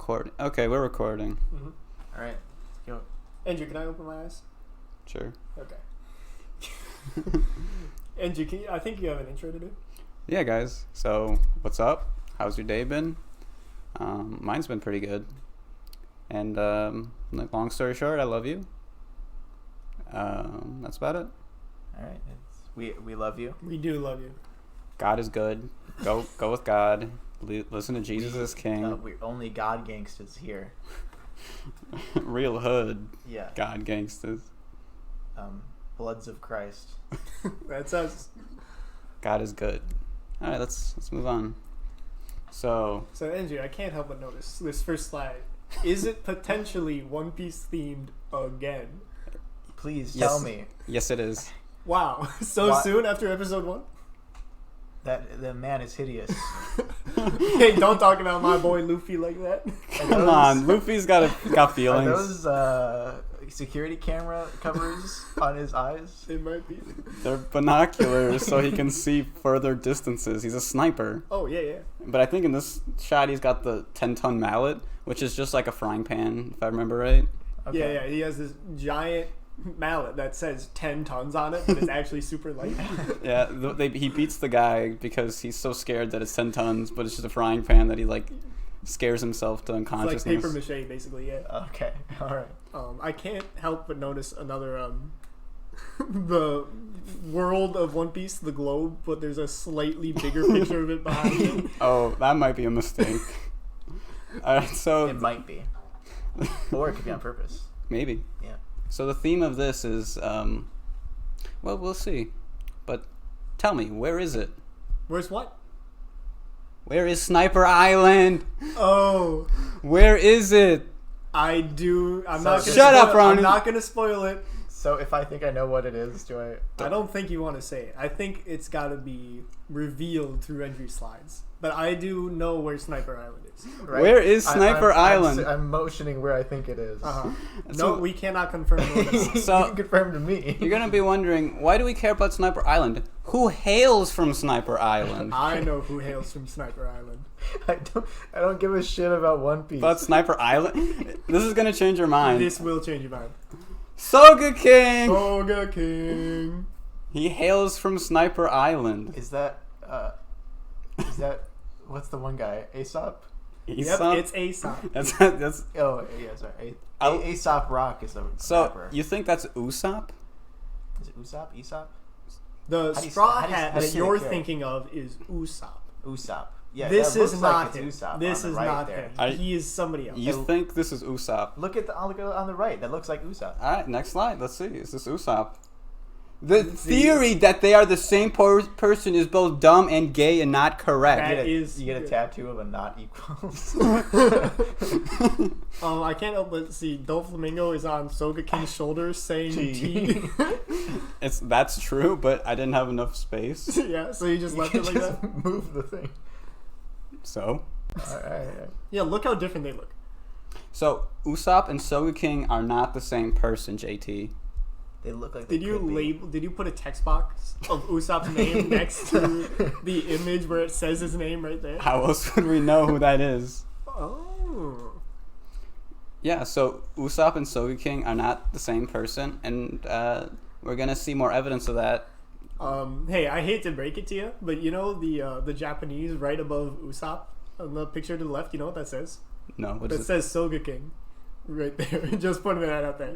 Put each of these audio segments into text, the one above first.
recording. Okay, we're recording. Mm-hmm. All right, let's go. Andrew, can I open my eyes? Sure. Okay. Andrew, I think you have an intro to do. Yeah, guys. So, what's up? How's your day been? Mine's been pretty good. And like, long story short, I love you. That's about it. All right, we love you. We do love you. God is good. Go with God. Listen to Jesus is King. We're only God gangsters here. Real hood. Yeah. God gangsters. Bloods of Christ. That's us. God is good. All right, let's move on. So Andrew, I can't help but notice this first slide. Is it potentially One Piece themed again? Please Yes. tell me yes, it is. Wow, so What? soon after episode 1? that the man is hideous. Hey, don't talk about my boy Luffy like that. Come on, Luffy's got Are feelings. those security camera covers on his eyes? It might be. They're binoculars so he can see further distances. He's a sniper. Oh, yeah. But I think in this shot he's got the 10-ton mallet, which is just like a frying pan, if I remember right. Okay. Yeah. He has this giant mallet that says 10 tons on it, but it's actually super light. Yeah, he beats the guy because he's so scared that it's 10 tons, but it's just a frying pan that he like scares himself to It's unconsciousness. like paper mache, basically, yeah. Okay. All right. I can't help but notice another the world of One Piece, the globe, but there's a slightly bigger picture of it behind it. Oh, that might be a mistake. Alright, so It might be, or it could be on purpose. maybe. Yeah. So the theme of this is, well, we'll see. But tell me, where is it? Where's what? Where is Sniper Island? Oh, Where is it? I'm So- not gonna Shut up, spoil- I'm Ronnie. not gonna spoil it. So if I think I know what it is, do I? I don't think you want to say it. I think it's got to be revealed through Endri slides. But I do know where Sniper Island is. Right? Where is Sniper Island? I'm motioning where I think it is. Uh-huh. So- No, we cannot confirm. Nor deny. So- you can confirm to me. You're gonna be wondering, why do we care about Sniper Island? Who hails from Sniper Island? I know who hails from Sniper Island. I don't give a shit about One Piece. About Sniper Island? This is gonna change your mind. This will change your mind. SOGEKING! SOGEKING. He hails from Sniper Island. Is that what's the one guy? Aesop? Yep, Aesop? it's Aesop. That's Oh yeah, sorry. I'll- Aesop Rock is a so rapper. you think that's Usopp? Is it Usopp? Aesop? The How do you- straw how do you- hat how do that you you're say it? thinking of is Usopp. Usopp. Yeah, This that looks is like not it's him. Usopp This on is the right not there. him. He is somebody else. You think this is Usopp? Look on the right. That looks like Usopp. Alright, next slide. Let's see. Is this Usopp? The theory that they are the same person is both dumb and gay and not correct. That You is- get a tattoo of a not equals. I can't help but see Doflamingo is on SOGEKING's shoulders saying T. That's true, but I didn't have enough space. Yeah, so you just You left can it like just that? move the thing. So? All right. Yeah, look how different they look. So, Usopp and SOGEKING are not the same person, JT. They look like. Did you put a text box of Usopp's name next to the image where it says his name right there? How else would we know who that is? Oh. Yeah, so Usopp and SOGEKING are not the same person, and we're gonna see more evidence of that. Hey, I hate to break it to you, but you know the Japanese right above Usopp on the picture to the left, you know what that says? No, what That is it? says SOGEKING right there. Just putting that out there.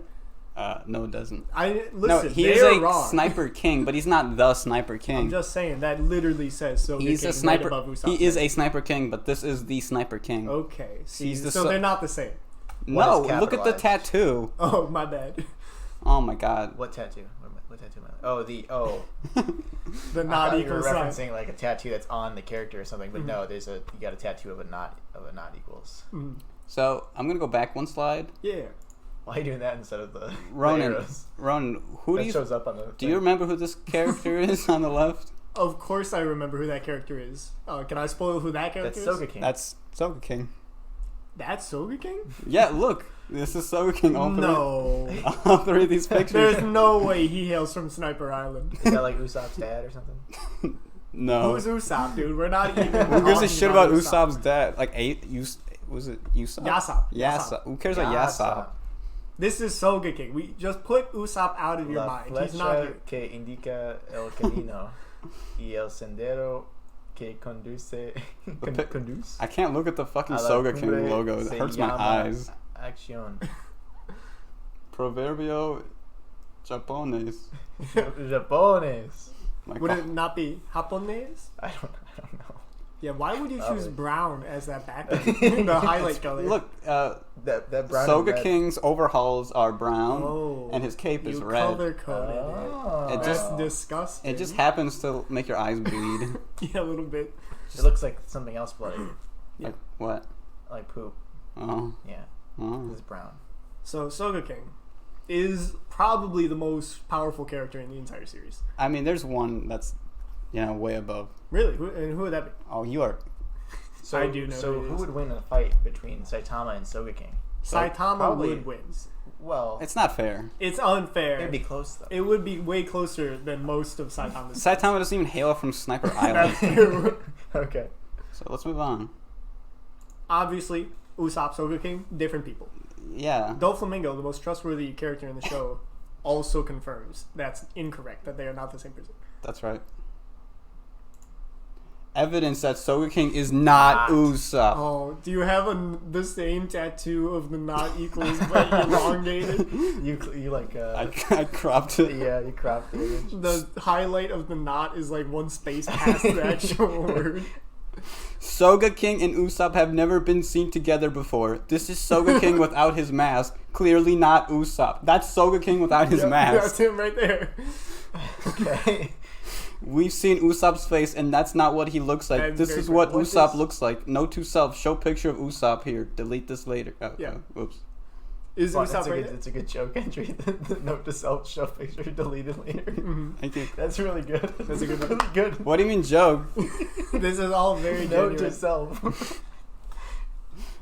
No, it doesn't. Listen, No, he is they're a wrong. Sniper King, but he's not the Sniper King. I'm just saying that literally says SOGEKING He's a sniper. right above Usopp. He is a Sniper King, but this is the Sniper King. Okay, see, He's the so so- they're not the same. No, What is look at the capitalized? tattoo. Oh, my bad. Oh my god. What tattoo? What tattoo? Oh, The I not thought you were equal sign. referencing like a tattoo that's on the character or something, but no, you got a tattoo of a not equals. Mm. So I'm gonna go back one slide. Yeah. Why are you doing that instead of the Ronan, arrows? who That do you shows up on the. do you remember who this character is on the left? Of course I remember who that character is. Can I spoil who that character That's is? SOGEKING. That's SOGEKING. That's SOGEKING? Yeah, look, this is SOGEKING. No. All three of these pictures. There's no way he hails from Sniper Island. Is that like Usopp's dad or something? No. Who's Usopp, dude? We're not even. Who gives a talking shit about Usopp's dad? Like, Was it Usopp? Yasop. Yasop. Who cares about Yasop? This is SOGEKING. We just put Usopp out of your mind. He's not flecha here. que indica el camino y el sendero que conduce. Conduce. I can't look at the fucking A la SOGEKING cumbre logo. It se hurts my llama eyes. Acción. Proverbio Japones. Japones. Like, Would it not be Japonese? I don't know. Yeah, why would you choose Probably. brown as that background? The highlight color. Look, That brown and red. SOGEKING's overalls are brown, Oh. and his cape is You red. color coded Oh. it. It That's just- disgusting. It just happens to make your eyes bleed. Yeah, a little bit. It looks like something else bloody, Like what? like poop. Oh. Yeah, Oh. it's brown. So SOGEKING is probably the most powerful character in the entire series. I mean, there's one that's, way above. Really? And who would that be? Oh, you are. So I do know So who it who is. would win in a fight between Saitama and SOGEKING? Saitama probably- would win. Well, It's not fair. It's unfair. it'd be close though. It would be way closer than most of Saitama's. Saitama doesn't even hail from Sniper Island. That's true. Okay. So let's move on. Obviously, Usopp, SOGEKING, different people. Yeah. Doflamingo, the most trustworthy character in the show, also confirms that's incorrect, that they are not the same person. That's right. Evidence that SOGEKING is not Usopp. Oh, do you have the same tattoo of the knot equals but elongated? You like I cropped it. yeah, you cropped the image. The highlight of the knot is like one space past the actual word. SOGEKING and Usopp have never been seen together before. This is SOGEKING without his mask. Clearly not Usopp. That's SOGEKING without his Yep, mask. that's him right there. Okay. We've seen Usopp's face, and that's not what he looks like. That's This very is what correct. Usopp This- looks like. Note to self: show picture of Usopp here. Delete this later. Oh, Yeah. Oops. Is Well, Usopp that's, right it's a good joke entry. The note to self show picture deleted later. there? Mhm. Thank you. That's really good. That's a good one. really good. What do you mean joke? This is all very Note to genuine. self.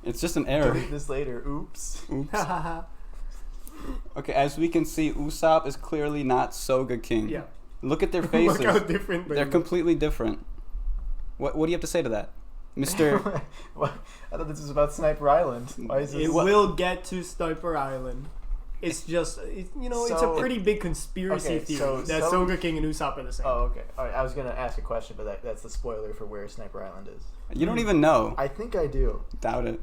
It's just an error. Delete this later. Oops. Oops. Okay, as we can see, Usopp is clearly not King. Yeah. Look at their faces. Look how different they They're look. completely different. What do you have to say to that, Mr. What? I thought this was about Sniper Island. Why is this? It will get to Sniper Island. It's just, it's a So- pretty big conspiracy okay, theory so that some- SOGEKING and Usopp are the same. Oh, okay. All right. I was gonna ask a question, but that's the spoiler for where Sniper Island is. You don't even know. I think I do. Doubt it.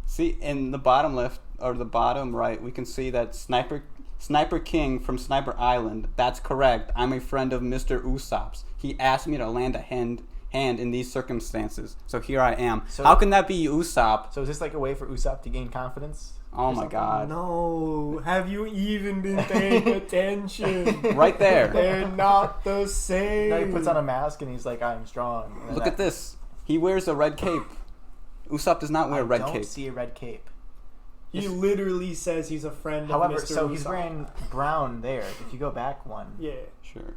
See, in the bottom left or the bottom right, we can see that Sniper King from Sniper Island. That's correct. I'm a friend of Mr. Usopp's. He asked me to lend a hand in these circumstances, so here I am. So- How can that be Usopp? So is this like a way for Usopp to gain confidence? Oh or my something? God! No, have you even been paying attention? Right there. They're not the same. Now he puts on a mask and he's like, "I'm strong." And then Look at this. He wears a red cape. Usopp does not wear a red I don't cape. see a red cape. He literally says he's a friend However, of Mr. so he's Usopp. wearing brown there. If you go back one, Yeah. Sure.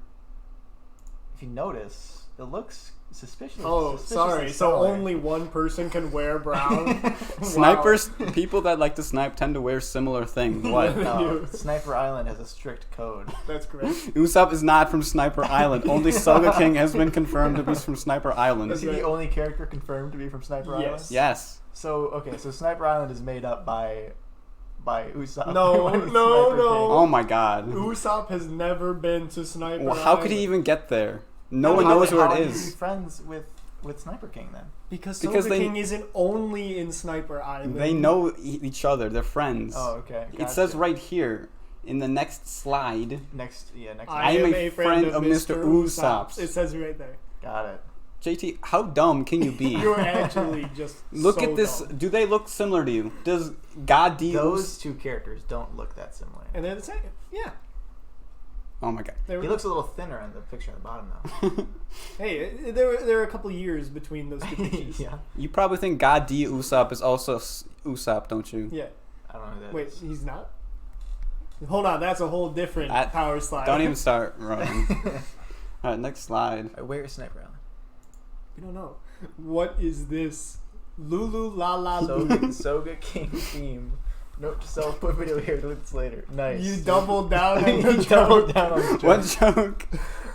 if you notice, it looks suspicious. Oh, suspiciously sorry. So similar. only one person can wear brown. Wow. Snipers, people that like to snipe tend to wear similar things. What? No, Sniper Island has a strict code. That's correct. Usopp is not from Sniper Island. Only King has been confirmed to be from Sniper Island. Is he the only character confirmed to be from Sniper Island? Yes. Yes. So okay, so Sniper Island is made up by Usopp. No, When he's no, Sniper no. Oh my God. Usopp has never been to Sniper Well, how could he Island. even get there? No King. one knows where it How is he is. friends with Sniper King then? Because Because they- King isn't only in Sniper Island. They know each other. They're friends. Oh, okay. It gotcha. says right here in the next slide. next. I am a friend of Mr. Usopp's. It says right there. Got it. JT, how dumb can you be? You're actually just Look so at this. dumb. Do they look similar to you? Does God D. Those two characters don't look that similar. And they're the same. Yeah. Oh my God. They were, He looks a little thinner in the picture at the bottom though. hey, there were a couple years between those two pictures. Yeah. You probably think God D. Usopp is also Usopp, don't you? Yeah. I don't know who that Wait, is. he's not? Hold on, that's a whole different power slide. Don't even start running. All right, next slide. Where is Sniper Island? We don't know. What is this? LULU LALA SOGEKING theme. Note to self, put video here, delete this later. Nice. You doubled down on You the doubled joke. down on the joke. What joke?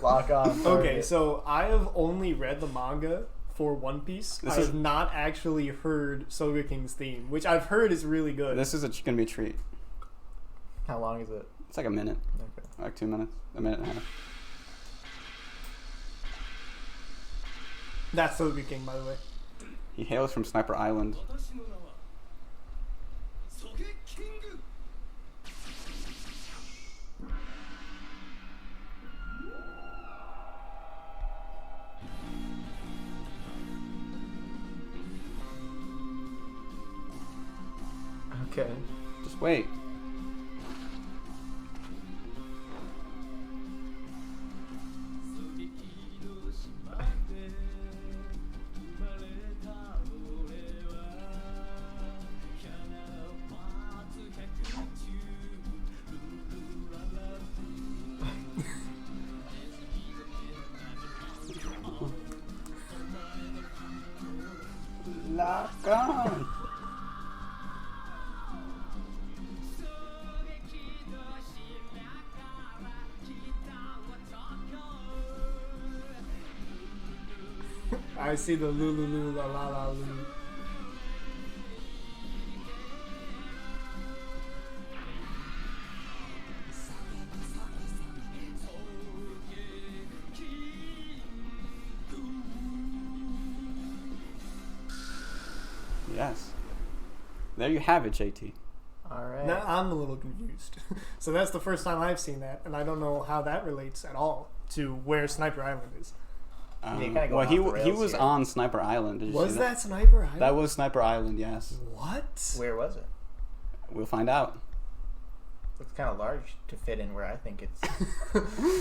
Lock on. Okay, target. so I have only read the manga for One Piece, This I is- have not actually heard SOGEKING's theme, which I've heard is really good. This is gonna be a treat. How long is it? It's like a minute, Okay. like 2 minutes, a minute and a half. That's SOGEKING, by the way. He hails from Sniper Island. Okay. Just wait. Lock on. I see the LULU, LALA, LULU. Yes. There you have it, JT. All right. Now I'm a little confused. So that's the first time I've seen that, and I don't know how that relates at all to where Sniper Island is. Yeah, kinda going Well, off the he rails was here. on Sniper Island. Did you Was see that Sniper Island? That was Sniper Island, yes. What? Where was it? We'll find out. It's kind of large to fit in where I think it's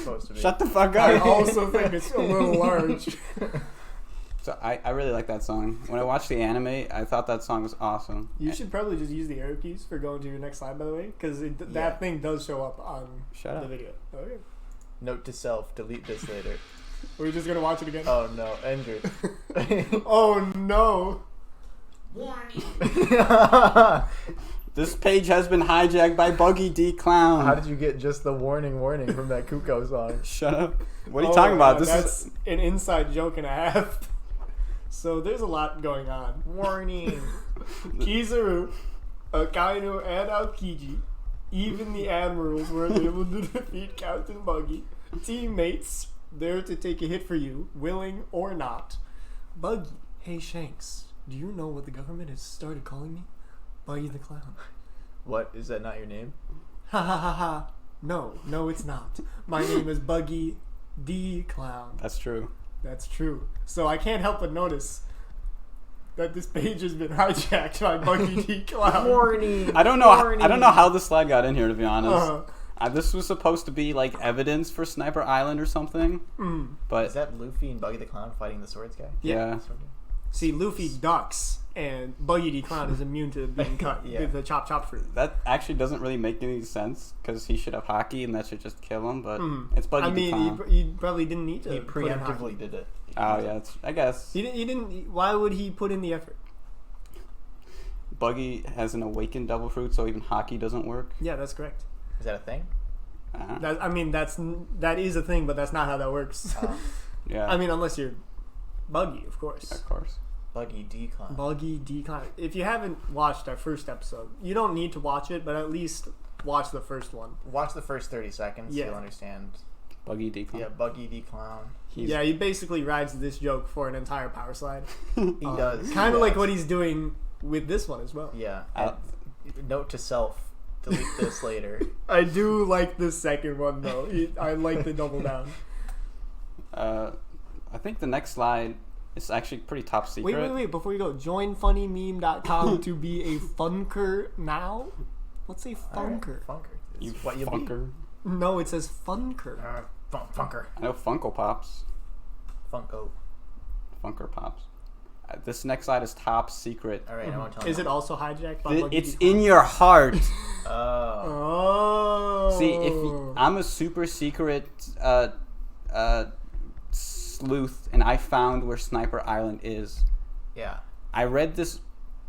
supposed to be. Shut the fuck I up. also think it's a little large. So I really like that song. When I watched the anime, I thought that song was awesome. You should probably just use the arrow keys for going to your next slide, by the way, because Yeah. that thing does show up on Shut the up. video. Okay. Note to self: delete this later. We're just gonna watch it again. Oh no, Endri. Oh no! This page has been hijacked by Buggy D Clown. How did you get just the warning from that Kuko song? Shut up. What are you Oh, talking about? This that's is an inside joke and a half. So there's a lot going on. Warning. Kizaru, Akainu, and Aokiji, even the admirals weren't able to defeat Captain Buggy. Teammates, there to take a hit for you, willing or not. Buggy, hey Shanks, do you know what the government has started calling me? Buggy the Clown. What, is that not your name? Ha ha ha ha. No, it's not. My name is Buggy D Clown. That's true. That's true. So I can't help but notice that this page has been hijacked by Buggy D Clown. Warning. I don't know. I don't know how the slide got in here, to be honest. Uh-huh. This was supposed to be like evidence for Sniper Island or something, but Is that Luffy and Buggy the Clown fighting the swords guy? yeah. See, Luffy ducks, and Buggy D Clown is immune to being cut Yeah. with the chop fruit. That actually doesn't really make any sense because he should have hockey and that should just kill him. But it's Buggy I the mean, Clown. he probably didn't need to. He put in hockey. preemptively did it. Oh yeah, I guess He didn't. Why would he put in the effort? Buggy has an awakened double fruit, so even hockey doesn't work. Yeah, that's correct. Is that a thing? That is a thing, but that's not how that works. Yeah. I mean, unless you're Buggy, of course. of course. Buggy Decline. Buggy Decline. If you haven't watched our first episode, you don't need to watch it, but at least watch the first one. Watch the first 30 seconds. Yeah. You'll understand. Buggy Decline. Yeah, Buggy Declown. Yeah, he basically rides this joke for an entire power slide. He does. Kind He of like does. what he's doing with this one as well. Yeah. Uh, And note to self: delete this later. I do like this second one though. I like the double down. I think the next slide is actually pretty top secret. Wait. Before you go, join funnymeme.com to be a funker now. What's a funker? Alright, Funker. It's You what you'll funker. No, it says funker. be. Funker. I know Funko Pops. Funko. Funker Pops. This next slide is top secret. Alright, I won't tell Is you. it also hijacked by Buggy It's Decline? in your heart. Oh. Oh. See, I'm a super secret sleuth, and I found where Sniper Island is. Yeah. I read this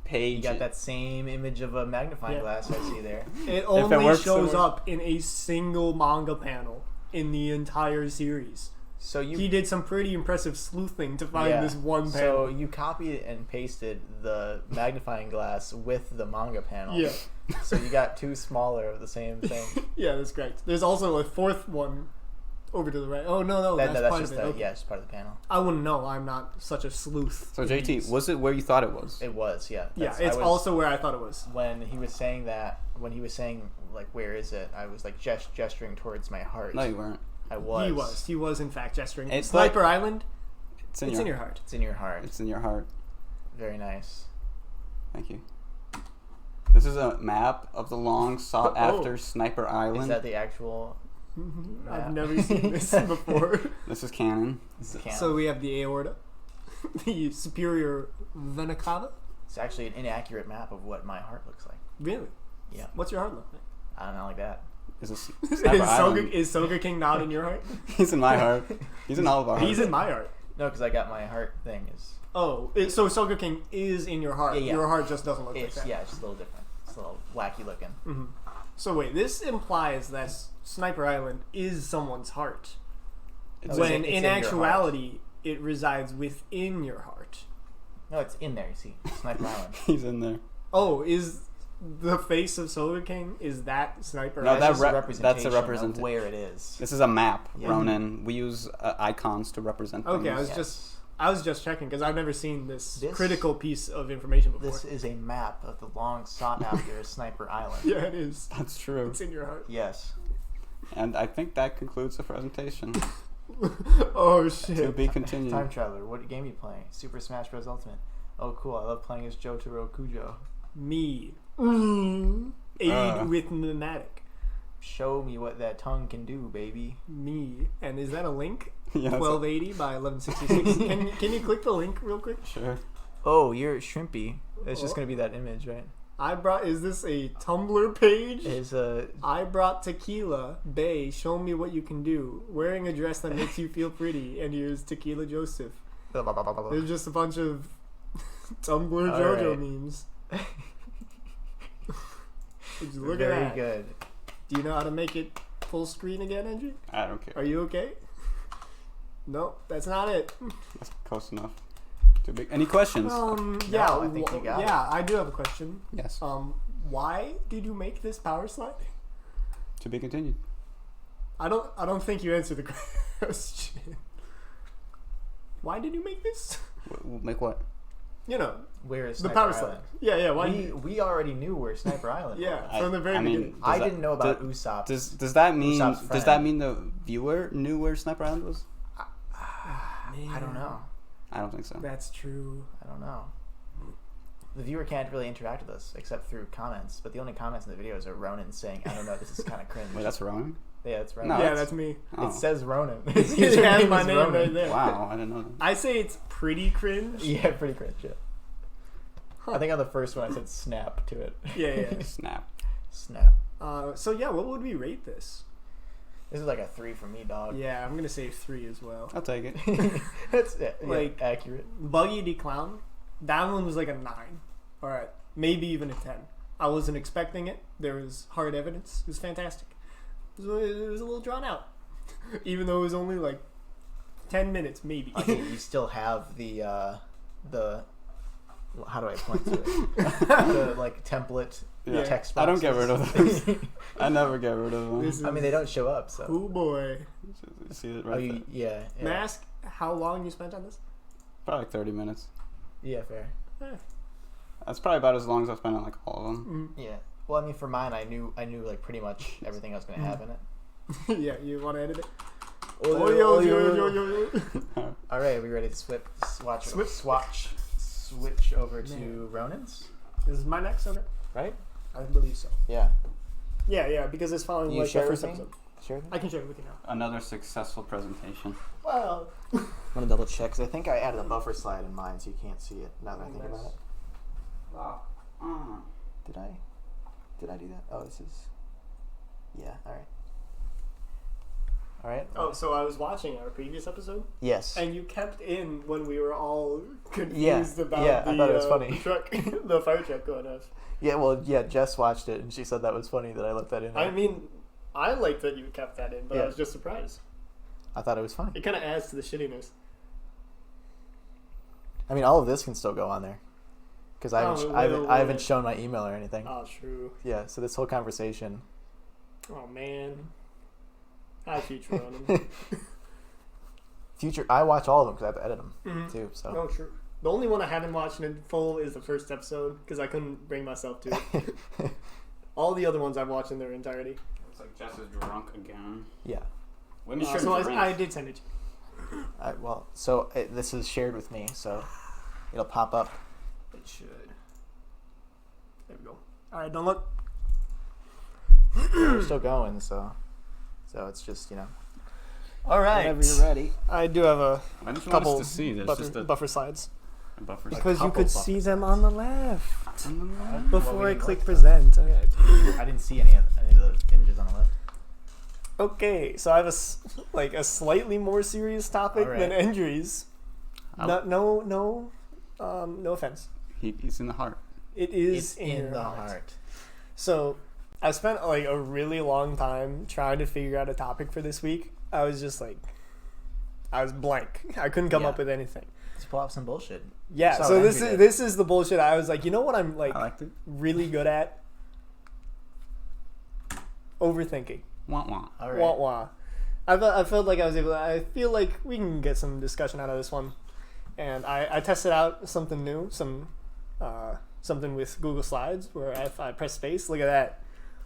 page. You got that same image of a magnifying Yeah. glass I see there. It only works, it shows works. up in a single manga panel in the entire series. So he did some pretty impressive sleuthing to find this one So panel. you copied and pasted the magnifying glass with the manga panel. Yeah. So you got two smaller of the same thing. Yeah, that's correct. There's also a fourth one over to the right. Oh, no, that's part just of it. Okay. it's part of the panel. I wouldn't know. I'm not such a sleuth. So JT, was it where you thought it was? It was, yeah. Yeah, it's also where I thought it was. When he was saying like, where is it? I was like gesturing towards my heart. No, you weren't. I was. He was in fact gesturing. It's Sniper Island. It's in your heart. It's in your heart. It's in your heart. Very nice. Thank you. This is a map of the long sought after Sniper Island. Is that the actual? I've never seen this before. This is canon. So we have the aorta, the superior vena cava. It's actually an inaccurate map of what my heart looks like. Really? Yeah. What's your heart look like? I don't know, like that. Is SOGEKING not in your heart? He's in my heart. He's in all of our hearts. He's in my heart. No, because I got my heart thing is. Oh, so SOGEKING is in your heart. Yeah. Your heart just doesn't look like that. Yeah, it's just a little different. It's a little wacky looking. Mm-hmm. So wait, this implies that Sniper Island is someone's heart, when in actuality it resides within your heart. No, it's in there. You see, Sniper Island. He's in there. Oh, is the face of SOGEKING, is that Sniper No, Island? that's that's a of representation where it is. This is a map, Yeah. Ronan. We use icons to represent things. Okay, I was just checking because I've never seen this This- critical piece of information before. This is a map of the long sought after Sniper Island. Yeah, it is. That's true. It's in your heart. Yes. And I think that concludes the presentation. Oh To shit. be continued. Time Traveler. What game are you playing? Super Smash Bros. Ultimate. Oh, cool. I love playing as Jotaro Kujo. Me. Aid with pneumatic. Show me what that tongue can do, baby. Me. And is that a link? Yeah, 1280 by 1166. Can you click the link real quick? Sure. Oh, you're Shrimpy. It's just gonna be that image, right? Is this a Tumblr page? Is I brought tequila. Bay, show me what you can do. Wearing a dress that makes you feel pretty. And here's Tequila Joseph. There's just a bunch of Tumblr JoJo Alright. memes. Just look very at that. good. Do you know how to make it full screen again, Endri? I don't care. Are you okay? No, that's not it. That's close enough. Too big. Any questions? Yeah, I think you got it. yeah, I do have a question. Yes. Why did you make this power slide? To be continued. I don't think you answered the question. Why did you make this? Make what? You know, Where is the Sniper power Island? slide. Yeah, why? We already knew where Sniper Island Yeah, was. from the very beginning. I didn't know about does- Usopp. Does that mean Usopp's does that friend. mean the viewer knew where Sniper Island was? I don't know. I don't think so. That's true. I don't know. The viewer can't really interact with us except through comments, but the only comments in the videos are Ronan saying, I don't know, this is kind of cringe. Wait, that's Ronan? Yeah, that's Ronan. No, Yeah, that's- that's me. Oh. It says Ronan. It His has username my is name Ronan. right there. Wow, I didn't know that. I say it's pretty cringe. Yeah, pretty cringe, yeah. Huh. I think on the first one I said snap to it. Yeah. Snap. Snap. So yeah, what would we rate this? This is like a 3 for me, dog. Yeah, I'm gonna say 3 as well. I'll take it. That's Like- accurate. Buggy the Clown, that one was like a 9. Alright, maybe even a 10. I wasn't expecting it. There was hard evidence. It was fantastic. It was a little drawn out. Even though it was only like 10 minutes, maybe. Okay, you still have the how do I point to it? The like template Yeah. text I don't get boxes. rid of those. I never get rid of them. This I mean, they don't show up, so. Oh boy. You see it Oh, right there. yeah. Mask, how long you spent on this? Probably like 30 minutes. Yeah, fair. That's probably about as long as I spent on like all of them. Mm. Yeah. Well, I mean, for mine, I knew like pretty much everything I was gonna have in it. Yeah, you want to edit it? Oh, yo. All right, are we ready to switch over to Man. Ronan's? This is my next, okay? Right? I believe so. Yeah. Yeah, because it's following You like share the first with me? episode. Sure. I can share it with you now. Another successful presentation. Well, I'm gonna double check because I think I added a buffer slide in mine, so you can't see it. Now that I think about it. Wow. Did I do that? Oh, this is. Yeah. All right. All right. oh, so I was watching our previous episode, Yes. and you kept in when we were all confused Yeah, about yeah, the, I thought it was funny. the truck, the fire truck going off. Yeah. Well, yeah. Jess watched it, and she said that was funny that I left that in. I mean, I like that you kept that in, but I Yeah. was just surprised. I thought it was fine. It kind of adds to the shittiness. I mean, all of this can still go on there. Because I haven't shown my email or anything. Oh, true. Yeah, so this whole conversation. Oh, man. I have future on them. Future, I watch all of them because I have to edit them too. So. Oh, true. The only one I haven't watched in full is the first episode because I couldn't bring myself to it. All the other ones I've watched in their entirety. Looks like Jess is drunk again. Yeah. Women should So drink. I did send it to you. This is shared with me, so it'll pop up. It should. There we go. All right, don't look. We're still going, so it's just All right. whenever you're ready. I do have a Why don't you couple want us to see? There's just a buffer slides. buffer. Because you couple could buffer see them on the left On before I we click looked present. Okay. I didn't see any of the images on the left. Okay, so I have a slightly more serious topic All right. than Endri's. I'll- No offense. He's in the heart. It is It's in your the heart. So I spent a really long time trying to figure out a topic for this week. I was just I was blank. I couldn't come Yeah. up with anything. Let's pull out some bullshit. Yeah, That's so how this Endri is did. this is the bullshit. I was like, you know what I'm I liked it. really good at? Overthinking. Wah wah. All right. Wah wah. I felt like I was able. I feel like we can get some discussion out of this one, and I tested out something new, something with Google Slides where if I press space, look at that,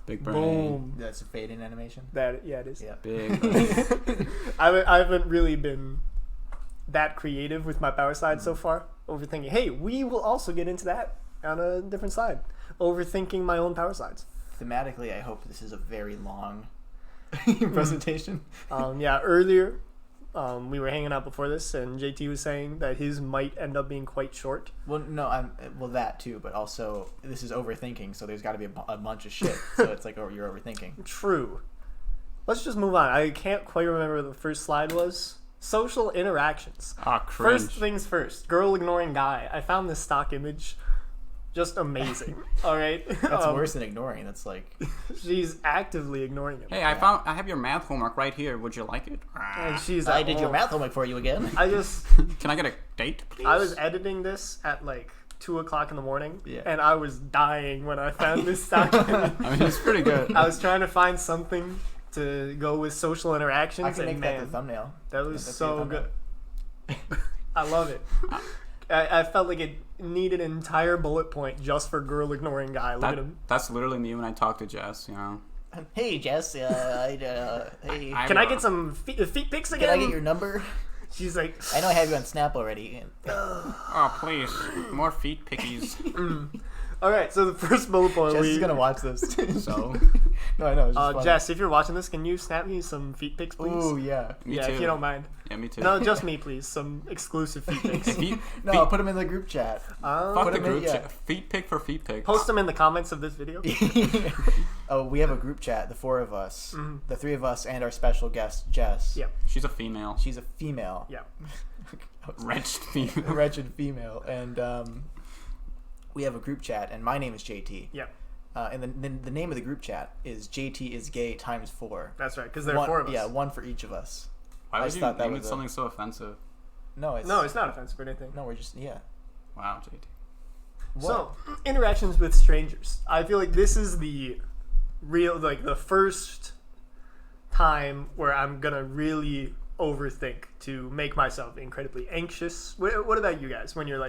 Big brain. boom. That's a fade in animation. It is. Yeah. Big brain. I haven't really been that creative with my power slide so far. Overthinking. Hey, we will also get into that on a different slide. Overthinking my own power slides. Thematically, I hope this is a very long presentation. Yeah, earlier we were hanging out before this, and JT was saying that his might end up being quite short. Well, no, that too, but also this is overthinking, so there's got to be a bunch of shit. So it's like, you're overthinking. True. Let's just move on. I can't quite remember what the first slide was. Social interactions. Ah, cringe. First things first. Girl ignoring guy. I found this stock image just amazing. All right. That's worse than ignoring. That's like, She's actively ignoring him. Hey, I have your math homework right here. Would you like it? And she's I like, did your "Oh." math homework for you again. I just Can I get a date, please? I was editing this at 2:00 in the morning, Yeah. and I was dying when I found this stock image. I mean, it's pretty good. I was trying to find something to go with social interactions, I can make and that the man, thumbnail. that was That's so your good. thumbnail. I love it. I felt like it needed an entire bullet point just for girl ignoring guy. Look at him. That's literally me when I talk to Jess, you know. Hey, Jess. Hey. Can I get some feet pics again? Can I get your number? She's like, I know I have you on Snap already. Oh, please. More feet pickies. all right. So the first bullet point. Jess is gonna watch this. So? No, I know. It's just funny. Jess, if you're watching this, can you snap me some feet pics, please? Ooh, yeah. Me yeah, too. if you don't mind. Yeah, me too. No, just me, please. Some exclusive feet pics. Feet, No, feet, I'll put them in the group chat. fuck put the 'em in, group yeah. chat. Feet pick for feet pick. Post them in the comments of this video. Oh, we have a group chat, the four of us, the three of us, and our special guest, Jess. Yeah. She's a female. She's a female. Yeah. Wretched female. Wretched female. And we have a group chat, and my name is JT. Yeah. And the name of the group chat is JT is gay times 4. That's right, because there are four of us. Yeah, one for each of us. Why I would just you thought that name it was something so offensive? No, it's No, it's not offensive or anything. No, we're just Wow, JT. So, interactions with strangers. I feel like this is the real, the first time where I'm gonna really overthink to make myself incredibly anxious. What about you guys when you're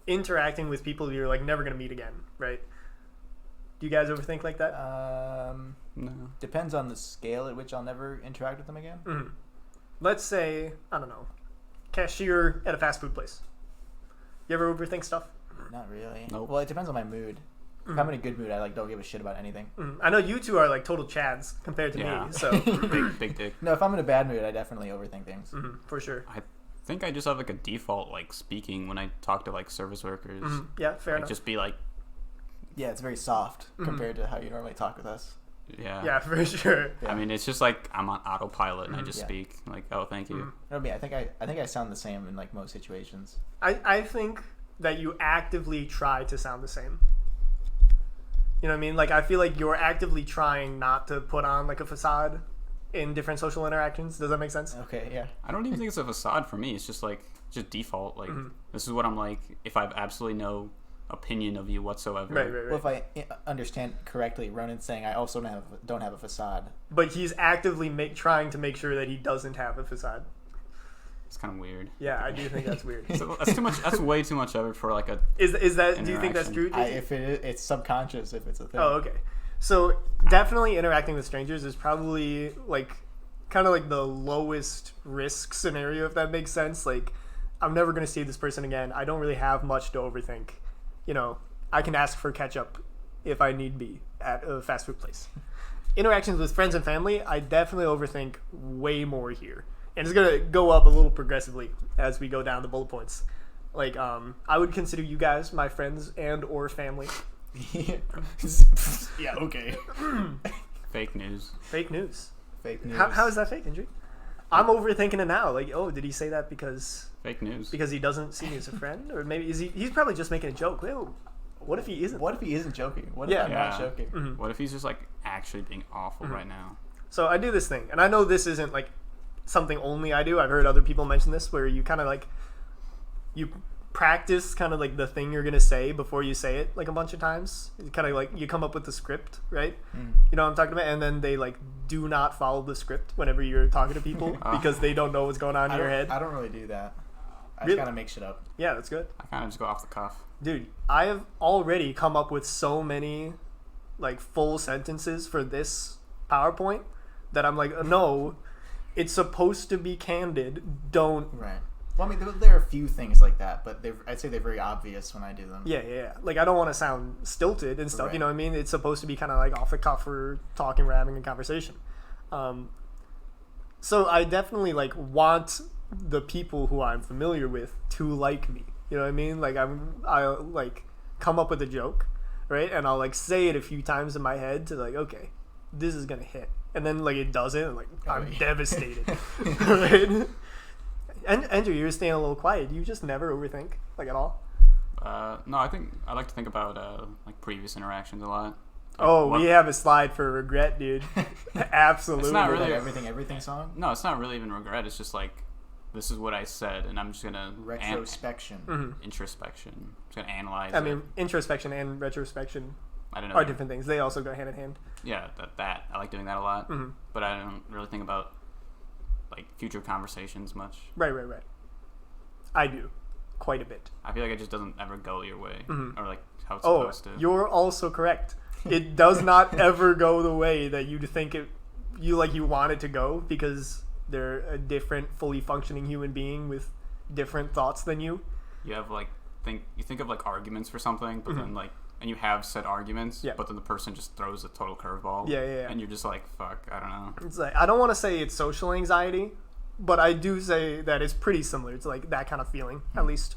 interacting with people you're never gonna meet again, right? Do you guys overthink like that? No. Depends on the scale at which I'll never interact with them again. Mhm. Let's say, I don't know, cashier at a fast food place. You ever overthink stuff? Not really. Nope. Well, it depends on my mood. If I'm in a good mood, I don't give a shit about anything. I know you two are total chads compared to Yeah. me, so Big dick. No, if I'm in a bad mood, I definitely overthink things. for sure. I think I just have a default speaking when I talk to service workers. Yeah, fair enough. Just be Yeah, it's very soft compared to how you normally talk with us. yeah. Yeah, for sure. Yeah. I mean, it's just I'm on autopilot and I just Yeah. speak oh, thank you. I mean, I think I sound the same in most situations. I think that you actively try to sound the same. You know what I mean? I feel like you're actively trying not to put on a facade in different social interactions. Does that make sense? Okay, yeah. I don't even think it's a facade for me. It's just like just default. Like this is what I'm like if I have absolutely no opinion of you whatsoever. Right. Well, if I understand correctly, Ronan's saying I also don't have a facade. But he's actively trying to make sure that he doesn't have a facade. It's kind of weird. Yeah, I do think that's weird. So that's too much. That's way too much of it for like a. Is that? Do you think that's true? If it's subconscious, if it's a thing. Oh, okay. So definitely interacting with strangers is probably like kind of like the lowest risk scenario, if that makes sense. Like, I'm never gonna see this person again. I don't really have much to overthink. You know, I can ask for ketchup if I need be at a fast food place. Interactions with friends and family, I definitely overthink way more here. And it's going to go up a little progressively as we go down the bullet points. Like, I would consider you guys my friends and or family. Yeah, okay. Fake news. Fake news. Fake news. How is that fake, Endri? I'm overthinking it now. Like, oh, did he say that because Fake news. he doesn't see me as a friend? Or maybe he's probably just making a joke. Well, what if he isn't? What if he isn't joking? What if Yeah. I'm not joking? What if he's just like actually being awful right now? So I do this thing, and I know this isn't like something only I do. I've heard other people mention this, where you kind of like you practice kind of like the thing you're gonna say before you say it like a bunch of times. You kind of like you come up with the script, right? You know what I'm talking about? And then they like do not follow the script whenever you're talking to people because they don't know what's going on in your head. I don't really do that. I Really? just kind of make shit up. Yeah, that's good. I kind of just go off the cuff. Dude, I have already come up with so many like full sentences for this PowerPoint that I'm like, no, it's supposed to be candid. Don't. Right. Well, I mean, there are a few things like that, but I'd say they're very obvious when I do them. Yeah. Like, I don't want to sound stilted and stuff. Right. You know what I mean? It's supposed to be kind of like off the cuff or talking, we're having a conversation. So I definitely like want the people who I'm familiar with to like me. You know what I mean? Like I'll like come up with a joke, right? And I'll like say it a few times in my head to like, okay, this is gonna hit. And then like it doesn't, and like I'm devastated. Right? And Andrew, you're staying a little quiet. You just never overthink like at all. No, I like to think about like previous interactions a lot. We have a slide for regret, dude. Absolutely. It's not really everything song. No, it's not really even regret. It's just like this is what I said, and I'm just gonna Retrospection. Introspection. I'm just gonna analyze. I mean, introspection and retrospection I don't know. are different things. They also go hand in hand. Yeah, that I like doing that a lot, but I don't really think about like future conversations much. Right. I do quite a bit. I feel like it just doesn't ever go your way, or like how it's Oh, supposed to. you're also correct. It does not ever go the way that you think you want it to go, because they're a different, fully functioning human being with different thoughts than you. You have like you think of like arguments for something, but then like and you have said arguments, but then the person just throws a total curveball. Yeah. And you're just like, fuck, I don't know. It's like, I don't want to say it's social anxiety, but I do say that it's pretty similar to like that kind of feeling, at least.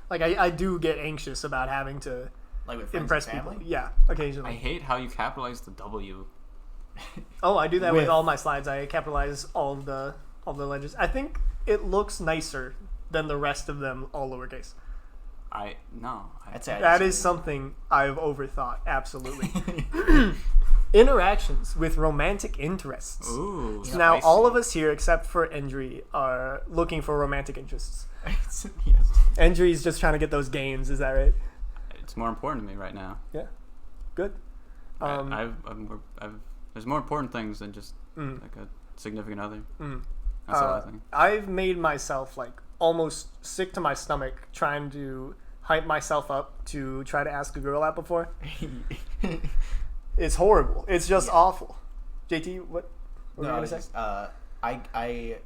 Like I do get anxious about having to Like with friends impress and family? people. Yeah, occasionally. I hate how you capitalize the W. Oh, I do that with With- all my slides. I capitalize all the letters. I think it looks nicer than the rest of them all lowercase. I'd say I That disagree. is something I've overthought. Absolutely. Interactions with romantic interests. Ooh. Now, spicy. all of us here, except for Endri, are looking for romantic interests. Yes. Endri's just trying to get those gains. Is that right? It's more important to me right now. Yeah. Good. There's more important things than just like a significant other. Mm. That's all I think. I've made myself like almost sick to my stomach trying to hype myself up to try to ask a girl out before. It's horrible. It's just awful. JT, what were you No, gonna say? I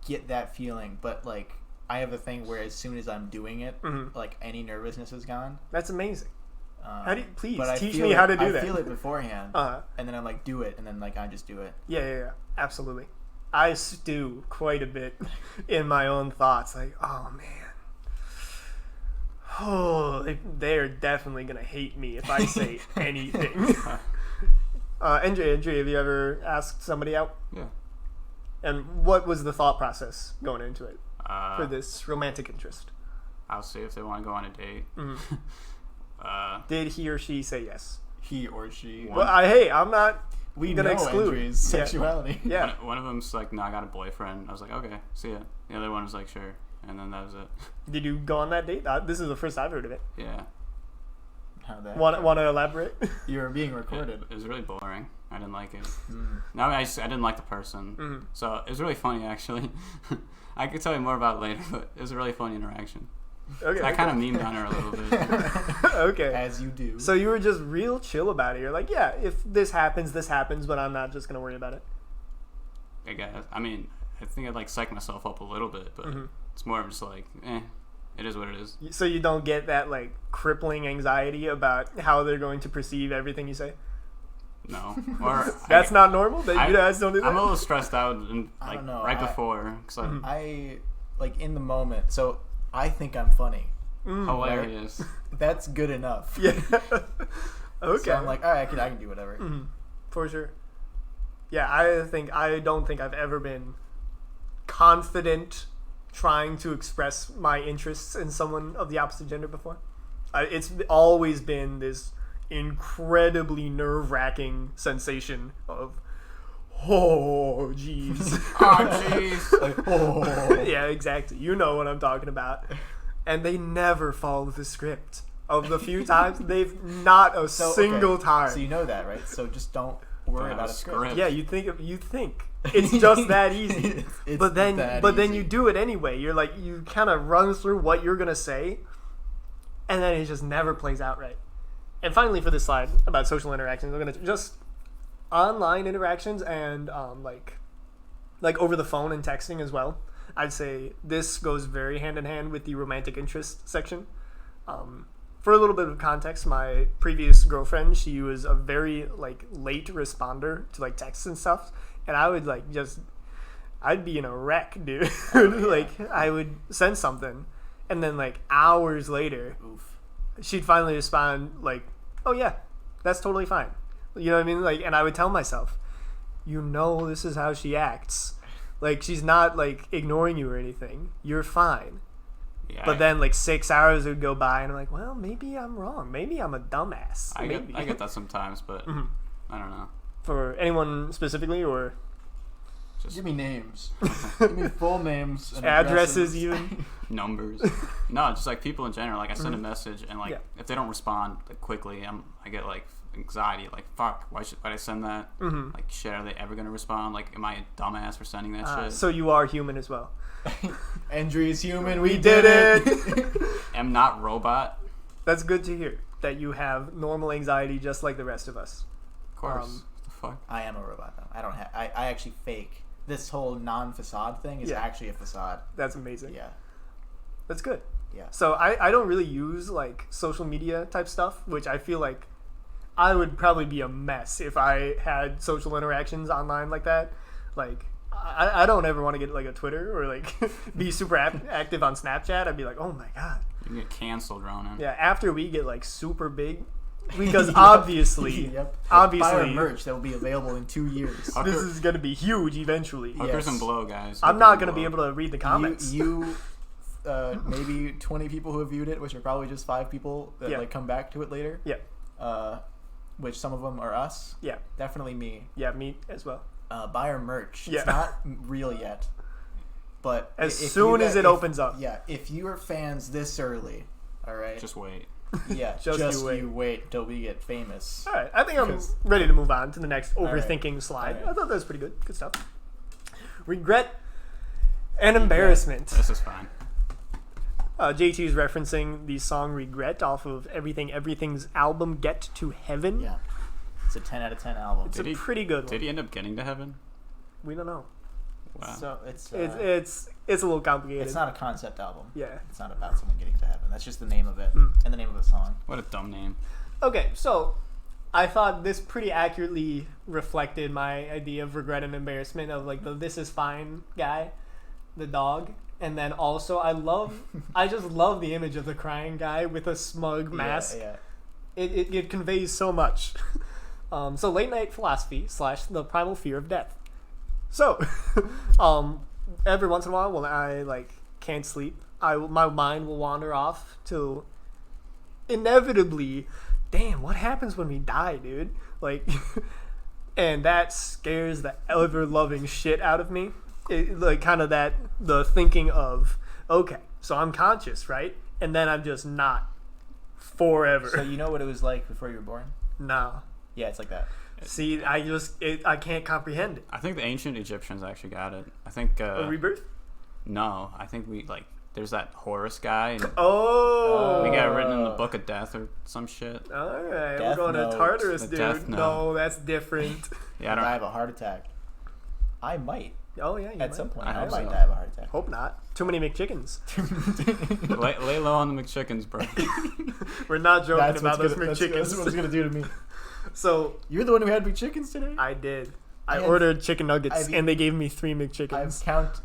get that feeling, but like I have a thing where as soon as I'm doing it, like any nervousness is gone. That's amazing. How do you, please But I teach feel me it- how to do I that. feel it beforehand, Uh-huh. and then I'm like, do it, and then like I just do it. Yeah, absolutely. I stew quite a bit in my own thoughts. Like, oh man, they're definitely gonna hate me if I say anything. Andrea, have you ever asked somebody out? Yeah. And what was the thought process going into it for Uh, this romantic interest? I'll see if they want to go on a date. Did he or she say yes? He or she. Well, I'm not. We gonna know exclude Endri's sexuality. Yeah. One of them's like, no, I got a boyfriend. I was like, okay, see ya. The other one was like, sure. And then that was it. Did you go on that date? This is the first I've heard of it. Yeah. How'd that Want go? to elaborate? You're being recorded. It was really boring. I didn't like it. No, I didn't like the person. So it was really funny, actually. I could tell you more about it later, but it was a really funny interaction. Okay. I kind of memed on her a little bit. Okay. As you do. So you were just real chill about it. You're like, yeah, if this happens, but I'm not just gonna worry about it. I guess. I mean, I think I'd like psych myself up a little bit, but it's more of just like, it is what it is. So you don't get that like crippling anxiety about how they're going to perceive everything you say. No, or That's not normal. That you guys don't do that. I'm a little stressed out, and I like don't know, right before, because I like in the moment. So I think I'm funny. hilarious. That's good enough. Yeah. Okay. So I'm like, all right, I can do whatever. For sure. Yeah, I don't think I've ever been confident trying to express my interests in someone of the opposite gender before. It's always been this incredibly nerve-wracking sensation of, oh, jeez. Oh, jeez. Like, oh. Yeah, exactly. You know what I'm talking about. And they never follow the script. Of the few times, they've not a single time. So you know that, right? So just don't worry about a script. Yeah, you think it's just that easy. It's but then easy. you do it anyway. You're like, you kind of run through what you're gonna say, and then it just never plays out right. And finally, for this slide about social interactions, I'm gonna just online interactions and like over the phone and texting as well. I'd say this goes very hand in hand with the romantic interest section. For a little bit of context, my previous girlfriend, she was a very like late responder to like texts and stuff, and I would like I'd be in a wreck, dude. Like I would send something, and then like hours later, she'd finally respond like, "Oh yeah, that's totally fine." You know what I mean? Like, and I would tell myself, this is how she acts. Like she's not like ignoring you or anything. You're fine. Yeah, But then like 6 hours would go by, and I'm like, well, maybe I'm wrong. Maybe I'm a dumbass. I Maybe. get that sometimes, but I don't know. For anyone specifically, or Just Give me names. Give me full names. And addresses even. numbers. No, just like people in general. Like I send a message, and like if they don't respond like quickly, I get like anxiety. Like fuck, why'd I send that? Like shit, are they ever gonna respond? Like, am I a dumbass for sending that shit? So you are human as well. Endri is human. We did did it. am not robot. That's good to hear. That you have normal anxiety just like the rest of us. Of course. What the fuck? I am a robot though. I don't have. I actually fake. This whole non-facade thing is actually a facade. That's amazing. Yeah. That's good. Yeah. So I don't really use like social media type stuff, which I feel like I would probably be a mess if I had social interactions online like that. Like I don't ever want to get like a Twitter or like be super active on Snapchat. I'd be like, oh my god. You can get canceled, Ronan. Yeah, after we get like super big, because obviously, Buy obviously, our merch that will be be in 2 years. this is gonna be huge eventually. Hookers Yes. and blow, guys. I'm Hookers not and gonna blow. be able to read the comments. You maybe 20 people who have viewed it, which are probably just 5 people that like come back to it later. Yeah. Which some of them are us. Yeah. Definitely me. Yeah, me as well. Buy our merch. Yeah. It's not real yet, but As soon as it opens up. Yeah. If you are fans this early, all right. Just wait. Yeah. Just you you wait till we get famous. All right, I think I'm Because- ready to move on to the next overthinking right. slide. All right. I thought that was pretty good. Good stuff. Regret and embarrassment. This is fine. JT is referencing the song "Regret" off of Everything's album "Get to Heaven." Yeah. It's a 10 out of 10 album. It's a pretty good one. Did he end up getting to heaven? We don't know. Wow. So it's It's a little complicated. it's not a concept album. Yeah. It's not about someone getting to heaven. That's just the name of it and the name of the song. What a dumb name. Okay, so I thought this pretty accurately reflected my idea of regret and embarrassment of like the "this is fine" guy, the dog, and then also I just love the image of the crying guy with a smug mask. Yeah. It conveys so much. So late night philosophy / the primal fear of death. So, every once in a while when I like can't sleep, my mind will wander off to inevitably, damn, what happens when we die, dude? Like, and that scares the ever-loving shit out of me. Like, kind of the thinking of, okay, so I'm conscious, right? And then I'm just not forever. So you know what it was like before you were born? No. Yeah, it's like that. See, I can't comprehend it. I think the ancient Egyptians actually got it. I think. A rebirth? No, I think there's that Horus guy. And Oh. we got it written in the Book of Death or some shit. All right, Death we're going Note. to Tartarus, The dude. Death Note. No, that's different. Yeah, If I have a heart attack, I might Oh, yeah, you at might. some point. I I hope might so. have a heart attack. Hope not. Too many McChickens. lay low on the McChickens, bro. We're not joking That's about what's those gonna, McChickens. that's what it's gonna do to me. So, You're the one who had McChickens today. I did. I I had- ordered chicken nuggets, I've- and they gave me 3 McChickens.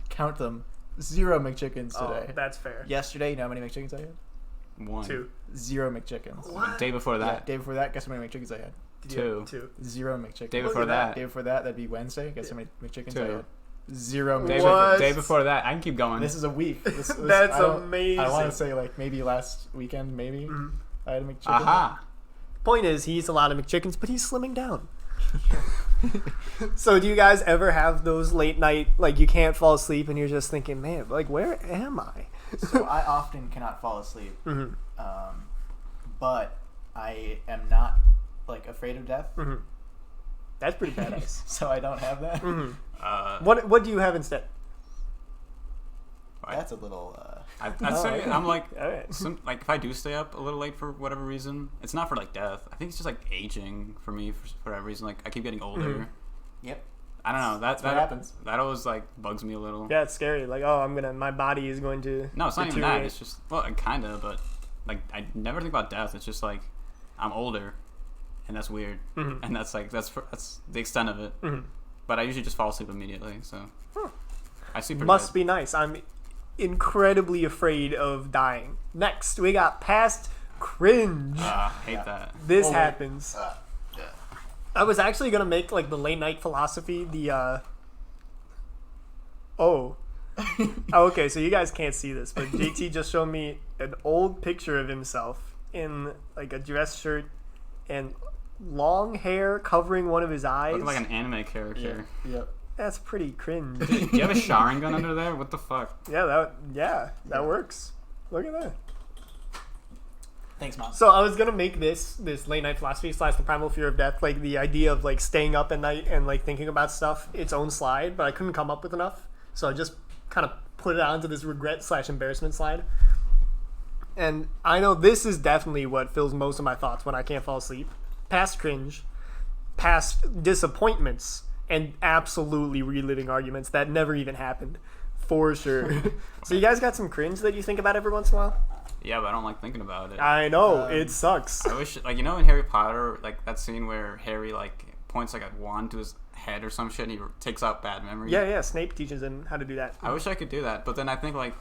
Count them. 0 McChickens Oh, today. that's fair. Yesterday, you know how many McChickens I had? 1. 2. 0 McChickens. What? Day before Yeah, that. day before that, guess how many McChickens I had? Did you have 2. 2. 0 McChickens. Day Look before at that. that. Day before that, that'd be Wednesday. Guess how many McChickens 2. I had? 0 Day, McChickens. What? day before that. I can keep going. This is a week. This, That's I don't- amazing. I want to say like maybe last weekend, maybe Mhm. I had a McChicken. Aha. Point is, he eats a lot of McChickens, but he's slimming down. So do you guys ever have those late night, like you can't fall asleep and you're just thinking, man, like where am I? So I often cannot fall asleep, Mm-hmm. but I am not like afraid of death, Mm-hmm. That's pretty badass. so I don't have that. Mm-hmm. What do you have instead? That's a little. I'd Oh, say okay. I'm like, All right. like if I do stay up a little late for whatever reason, it's not for like death. I think it's just like aging for me for whatever reason. Like I keep getting older. Mhm. Yep. I don't know. That what happens. That always like bugs me a little. Yeah, it's scary. Like, oh, my body is going to. No, it's not even that. deteriorate. It's just kind of, but like I never think about death. It's just like I'm older, and that's weird, Mhm. and that's the extent of it. Mhm. But I usually just fall asleep immediately. So I sleep pretty Must good. be nice. I'm incredibly afraid of dying. Next, we got past cringe. Hate that. This Oh, wait. happens. I was actually gonna make like the late night philosophy. Oh, okay. So you guys can't see this, but JT just showed me an old picture of himself in like a dress shirt and long hair covering one of his eyes. Looking like an anime character. Yep. That's pretty cringe. Do you have a Sharingan under there? What the fuck? Yeah, that works. Look at that. Thanks, Mom. So I was gonna make this late night philosophy / the primal fear of death, like the idea of like staying up at night and like thinking about stuff, its own slide, but I couldn't come up with enough, so I just kind of put it onto this regret / embarrassment slide. And I know this is definitely what fills most of my thoughts when I can't fall asleep. Past cringe, past disappointments, and absolutely reliving arguments that never even happened, for sure. So you guys got some cringe that you think about every once in a while? Yeah, but I don't like thinking about it. I know, it sucks. I wish, like, you know, in Harry Potter, like that scene where Harry like points like a wand to his head or some shit, and he takes out bad memories. Yeah, Snape teaches him how to do that. I wish I could do that, but then I think like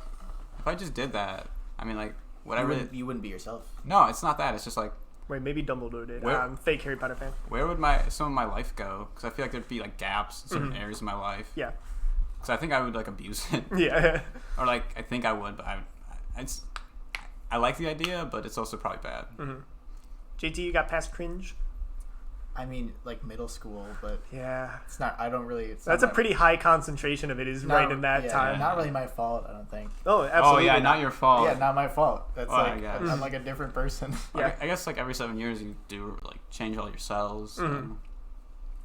if I just did that, I mean, like, would I really? You wouldn't be yourself. No, it's not that. It's just like Wait, maybe Dumbledore did. Where- I'm fake Harry Potter fan. where would some of my life go? Because I feel like there'd be like gaps in certain areas of my life. Yeah. Because I think I would like abuse it, Yeah. or like I think I would, but I like the idea, but it's also probably bad. JT, you got past cringe? I mean, like middle school, but Yeah. it's not. I don't really. It's That's not a my- pretty high concentration of it is not- right in that yeah, time. Not really my fault. I don't think. Oh, absolutely. Oh yeah, not your fault. Yeah, not my fault. That's Oh, I like guess. I'm like a different person. Yeah. I guess like every 7 years you do like change all your cells. So.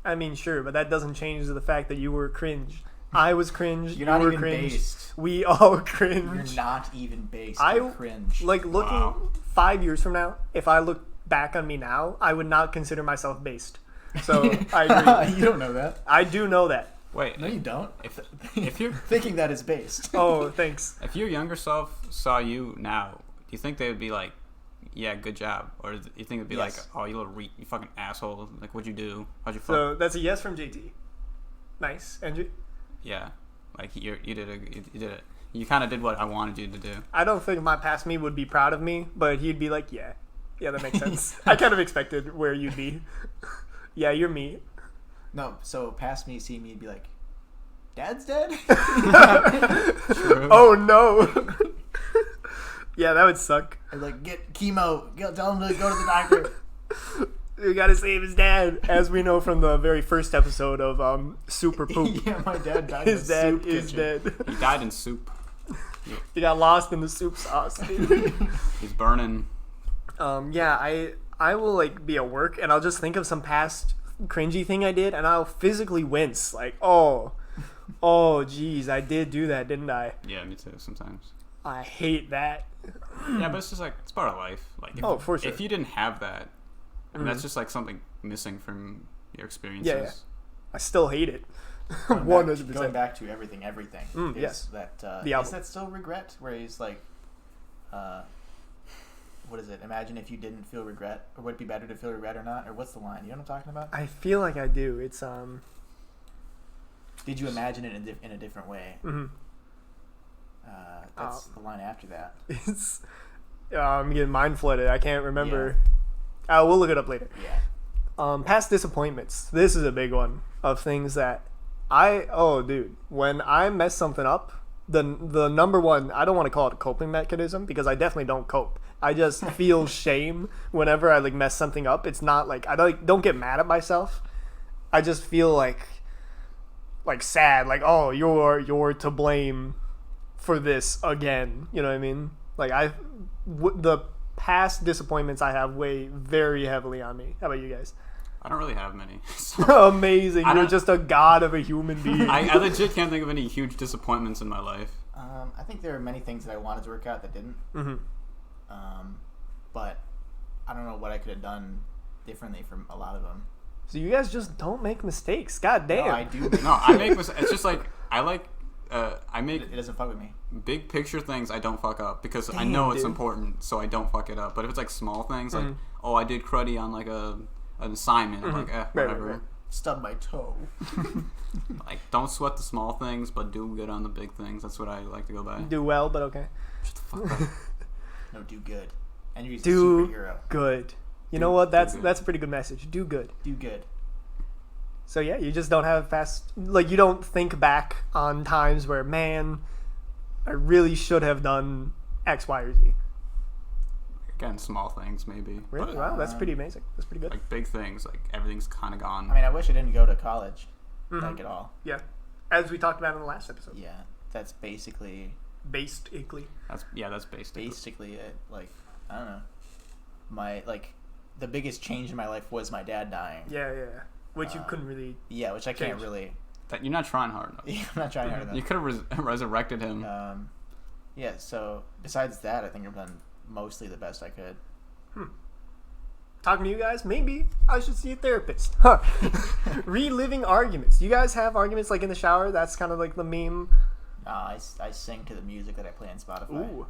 I mean, sure, but that doesn't change the fact that you were cringe. I was cringe. You're you not were even cringe. based. We all You're cringe. not even based. I- You're cringe. Like looking Wow. 5 years from now, if I look back on me now, I would not consider myself based. So I agree. You don't know that. I do know that. Wait, No, you don't. if you're thinking that is based. Oh, thanks. if your younger self saw you now, do you think they would be like, "Yeah, good job," or do you think it'd be Yes. like, "Oh, you little you fucking asshole! Like, what'd you do? How'd you fuck?" So that's a yes from JT. Nice, Endri. Yeah, like you did it. You kind of did what I wanted you to do. I don't think my past me would be proud of me, but he'd be like, yeah, that makes sense. I kind of expected where you'd be. Yeah, you're me. No, so past me, see me, be like, "Dad's dead." True. Oh no. Yeah, that would suck. Or like, get chemo. Tell him to go to the doctor. We gotta save his dad, as we know from the very first episode of Super Poop. Yeah, my dad died. His in a dad soup is kitchen. dead. He died in soup. He got lost in the soup sauce. Dude. He's burning. Yeah, I will like be at work and I'll just think of some past cringy thing I did and I'll physically wince. Like, oh, geez, I did do that, didn't I? Yeah, me too. Sometimes. I hate that. Yeah, but it's just like it's part of life. Like, if, For sure. if you didn't have that, I mean, that's just like something missing from your experiences. Yeah. I still hate it. Going 100%. back to everything. Mm, Is yes. That The album. is that still regret? Where he's like, what is it? Imagine if you didn't feel regret, or would it be better to feel regret or not? Or what's the line? You know what I'm talking about? I feel like I do. It's Did you imagine it in a different way? mhm. That's the line after that. It's I'm getting mind flooded. I can't remember. We'll look it up later. Yeah. Past disappointments. This is a big one of things that when I mess something up, the number one, I don't want to call it a coping mechanism because I definitely don't cope. I just feel shame whenever I like mess something up. It's not like I don't get mad at myself. I just feel like sad, like, oh, you're to blame for this again. You know what I mean? Like the past disappointments I have weigh very heavily on me. How about you guys? I don't really have many. So Amazing. You're just a god of a human being. I legit can't think of any huge disappointments in my life. I think there are many things that I wanted to work out that didn't. Mm-hmm. But I don't know what I could have done differently from a lot of them. So you guys just don't make mistakes. God damn. No, I do. No, I make mistakes. It's just like I make It doesn't fuck with me. big picture things I don't fuck up because I Damn, know it's dude. important, so I don't fuck it up. But if it's like small things, like I did cruddy on like an assignment, I'm like whatever. right. Stubbed my toe. Like don't sweat the small things, but do good on the big things. That's what I like to go by. Do well, but okay. Shut the fuck up. No, do good. And you're a Do superhero. good. You Do- know what? do That's good. a pretty good message. Do good. Do good. So yeah, you just don't have you don't think back on times where, man, I really should have done X, Y, or Z. Again, small things maybe. Really? But, Wow, that's pretty amazing. That's pretty good. like big things, like everything's kind of gone. I mean, I wish I didn't go to college. Like at all. Yeah. As we talked about in the last episode. Yeah, that's basically Basically. That's basically. it. Like, I don't know. The biggest change in my life was my dad dying. Yeah. Which you couldn't really. Yeah, which I can't Change. really. That you're not trying hard enough. I'm not trying hard enough. You could have resurrected him. Yeah, so besides that, I think I've done mostly the best I could. Talking to you guys, maybe I should see a therapist. Huh. Reliving arguments. You guys have arguments like in the shower? That's kind of like the meme. I sing to the music that I play on Spotify. Ooh.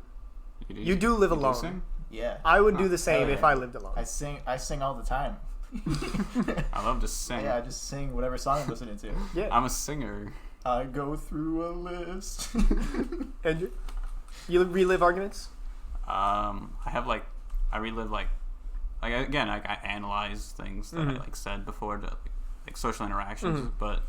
You do live alone. sing? Yeah. I would do the same hell if yeah. I lived alone. I sing all the time. I love to sing. Yeah, I just sing whatever song I'm listening to. Yeah. I'm a singer. I go through a list. Andrew? You relive arguments? I relive like again, like I analyze things that I like said before to like social interactions, but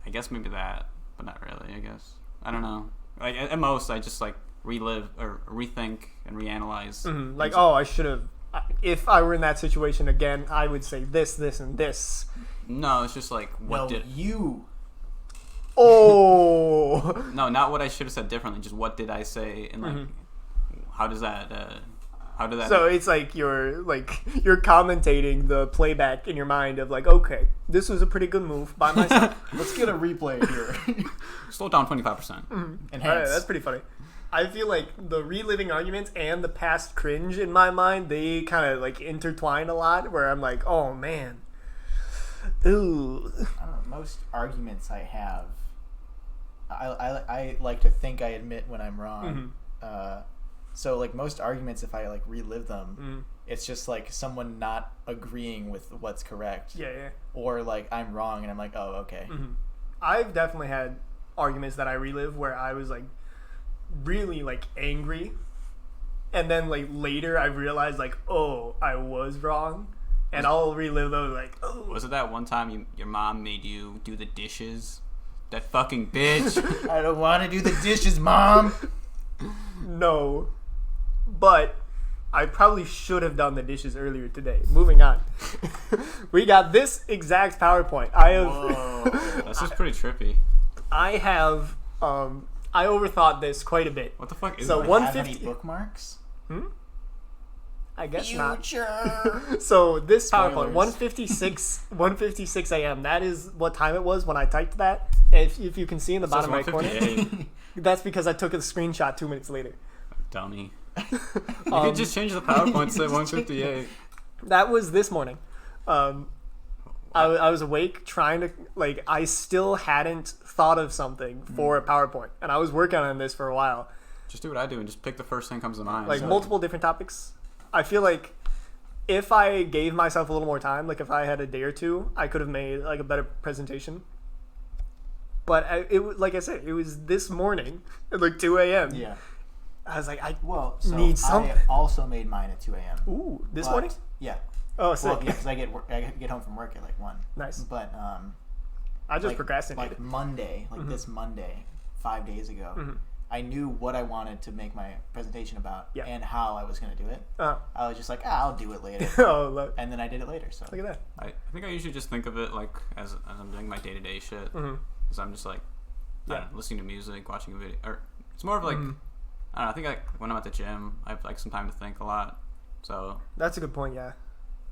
I guess maybe that, but not really. I guess I don't know. Like at most, I just like relive or rethink and reanalyze. Like, oh, I should have. If I were in that situation again, I would say this, this, and this. No, it's just like what No, did you. Oh. no, not what I should have said differently. Just what did I say, and like how did that? So it's like you're commentating the playback in your mind of like, okay, this was a pretty good move by myself. Let's get a replay here. slow down 25%. Enhance. All right, that's pretty funny. I feel like the reliving arguments and the past cringe in my mind, they kind of like intertwine a lot where I'm like, oh man. Ooh. I don't know, most arguments I have, I like to think I admit when I'm wrong. So like most arguments, if I like relive them, it's just like someone not agreeing with what's correct. Yeah. Or like I'm wrong and I'm like, oh, okay. I've definitely had arguments that I relive where I was like really like angry, and then like later I realized like, oh, I was wrong, and I'll relive those like, oh. Was it that one time your mom made you do the dishes? That fucking bitch. I don't want to do the dishes, Mom. No, but I probably should have done the dishes earlier today. Moving on. We got this exact PowerPoint. Whoa. That's just pretty trippy. I have I overthought this quite a bit. What the fuck is So that? Have any 150 bookmarks? I guess not. Future. So this PowerPoint, Spoilers. 1:56 a.m. That is what time it was when I typed that. And if you can see in the It says bottom right corner, 158. that's because I took a screenshot 2 minutes later. Dummy. You could just change the PowerPoint to say 158. That was this morning. I was awake trying to, like, I still hadn't thought of something for a PowerPoint. And I was working on this for a while. Just do what I do and just pick the first thing that comes to mind. Like, So- multiple different topics. I feel like if I gave myself a little more time, like if I had a day or two, I could have made, like, a better presentation. But like I said, it was this morning at, like, 2 a.m. Yeah. I was like, I So need something. I also made mine at 2 a.m. Ooh, this But- morning? Yeah. Oh, sick. Well, yeah, because I get home from work at like 1. Nice. But I just like, procrastinated. like Monday, like this Monday, 5 days ago, I knew what I wanted to make my presentation about Yeah. and how I was going to do it. Uh, I was just like, I'll do it later. oh, look, And then I did it later. So look at that. I think I usually just think of it like as I'm doing my day-to-day shit. Mhm. Because I'm just like I don't know, listening to music, watching a video. Or it's more of like, I don't know, I think like when I'm at the gym, I have like some time to think a lot. So That's a good point, yeah.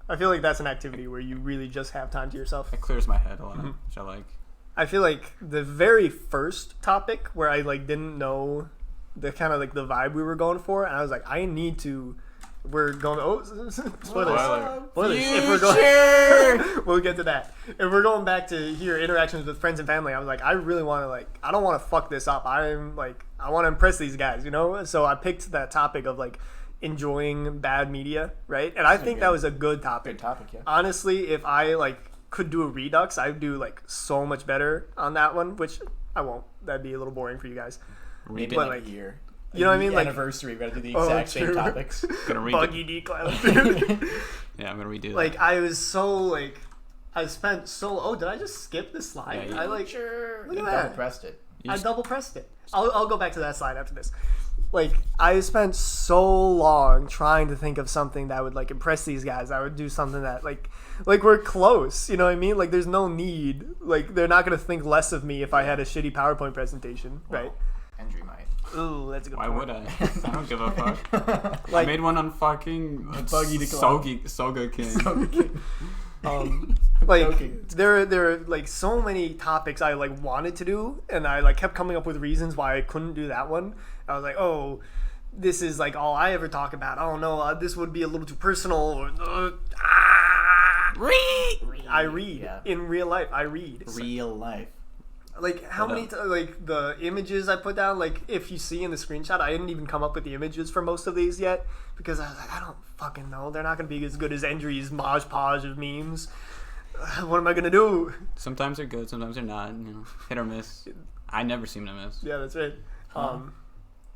I feel like that's an activity where you really just have time to yourself. it clears my head a lot, which I like. I feel like the very first topic where I, like, didn't know the kind of, like, the vibe we were going for, and I was like, I need to... We're going... Oh, spoilers. Spoiler. Spoilers. If we're going, we'll get to that. If we're going back to here, interactions with friends and family, I was like, I really want to, like, I don't want to fuck this up. I'm like, I want to impress these guys, you know? So I picked that topic of, like, enjoying bad media, right? And I think that was a good topic. good topic, yeah. Honestly, if I, like, could do a redux, I'd do, like, so much better on that one, which I won't. That'd be a little boring for you guys. Maybe But, in like like, a year. you know what I mean? Like- Anniversary, we gotta do the Oh, exact same true. topics. Gonna read Buggy decloud. Yeah, I'm gonna redo Like, that. I was so, like, I spent so... Oh, did I just skip this slide? Yeah, you- I, like... Sure. Look at Double that. pressed it. You I just- double pressed it. I'll go back to that slide after this. Like, I spent so long trying to think of something that would, like, impress these guys. I would do something that, like we're close, you know what I mean? Like, there's no need. Like, they're not going to think less of me if I had a shitty PowerPoint presentation, right? Endri might. Ooh, that's a good Why point. would I? I don't give a fuck. I Like, made one on fucking Buggy to cloud. SOGEKING. like Joking. there are like so many topics I like wanted to do, and I like kept coming up with reasons why I couldn't do that one. I was like, oh, this is like all I ever talk about. Oh no, this would be a little too personal. Or, Read. I read Yeah. in real life. I read. Real life. Like how Hold many like the images I put down, like if you see in the screenshot, I didn't even come up with the images for most of these yet because I was like, I don't fucking know. They're not gonna be as good as Endri's Maj Podge of memes. What am I gonna do? Sometimes they're good, sometimes they're not. You know, hit or miss. I never seem to miss. Yeah, that's right.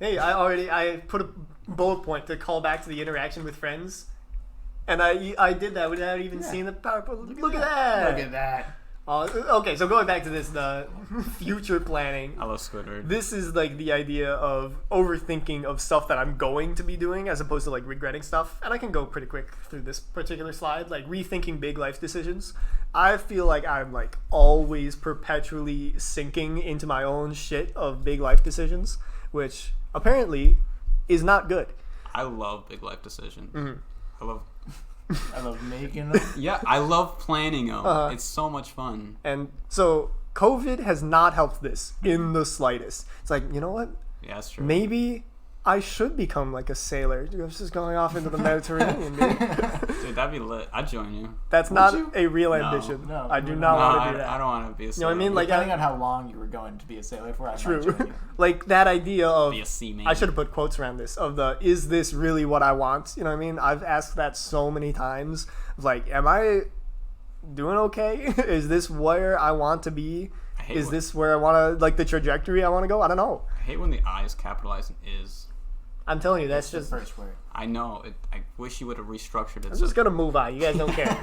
Hey, I put a bullet point to call back to the interaction with friends, and I did that without even seeing the PowerPoint. Look at that. Look at that. Okay, so going back to this, the future planning. I love Squidward. This is like the idea of overthinking of stuff that I'm going to be doing as opposed to like regretting stuff. And I can go pretty quick through this particular slide, like rethinking big life decisions. I feel like I'm like always perpetually sinking into my own shit of big life decisions, which apparently is not good. I love big life decisions. I love making them. Yeah, I love planning them. Uh-huh. It's so much fun. And so COVID has not helped this in the slightest. It's like, you know what? Yeah, that's true. Maybe I should become like a sailor. Dude, I was just going off into the Mediterranean, dude. Dude, that'd be lit. I'd join you. That's Would not you? a real No. ambition. No, I you do would not not. want No, to do that. I don't want to be a know sailor. what I mean? Like, Depending on how long you were going to be a sailor for, I might True. join you. Like that idea of Be a seaman. I should have put quotes around this of the is this really what I want? You know what I mean? I've asked that so many times. Like, am I doing okay? Is this where I want to be? I hate Is when- this where I want to like the trajectory I want to go? I don't know. I hate when the I is capitalized and is. I'm telling you, that's That's just. the first word. I know. I wish you would have restructured it. I'm so- just gonna move on. You guys don't care.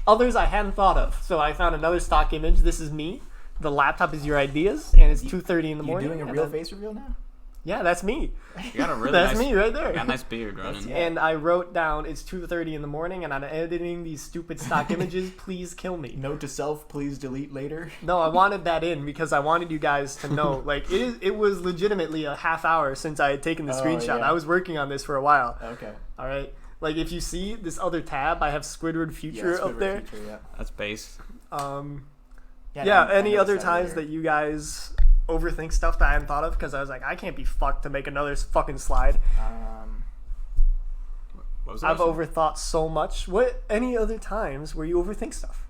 Others I hadn't thought of, so I found another stock image. This is me. The laptop is your ideas, and it's 2:30 in the You morning. doing a and real then- face reveal now? Yeah, that's me. You got a really That's nice, me right there. You got a nice beard running. And I wrote down, it's 2:30 in the morning, and I'm editing these stupid stock images. Please kill me. Note to self: please delete later. No, I wanted that in because I wanted you guys to know. Like, it was legitimately a half hour since I had taken the screenshot. Yeah. I was working on this for a while. Okay. All right. Like, if you see this other tab, I have Squidward Future up there. Future, yeah. That's base. Yeah. Any other times that you guys overthink stuff that I hadn't thought of? Because I was like, I can't be fucked to make another fucking slide. What was I've overthought so much. What? Any other times where you overthink stuff?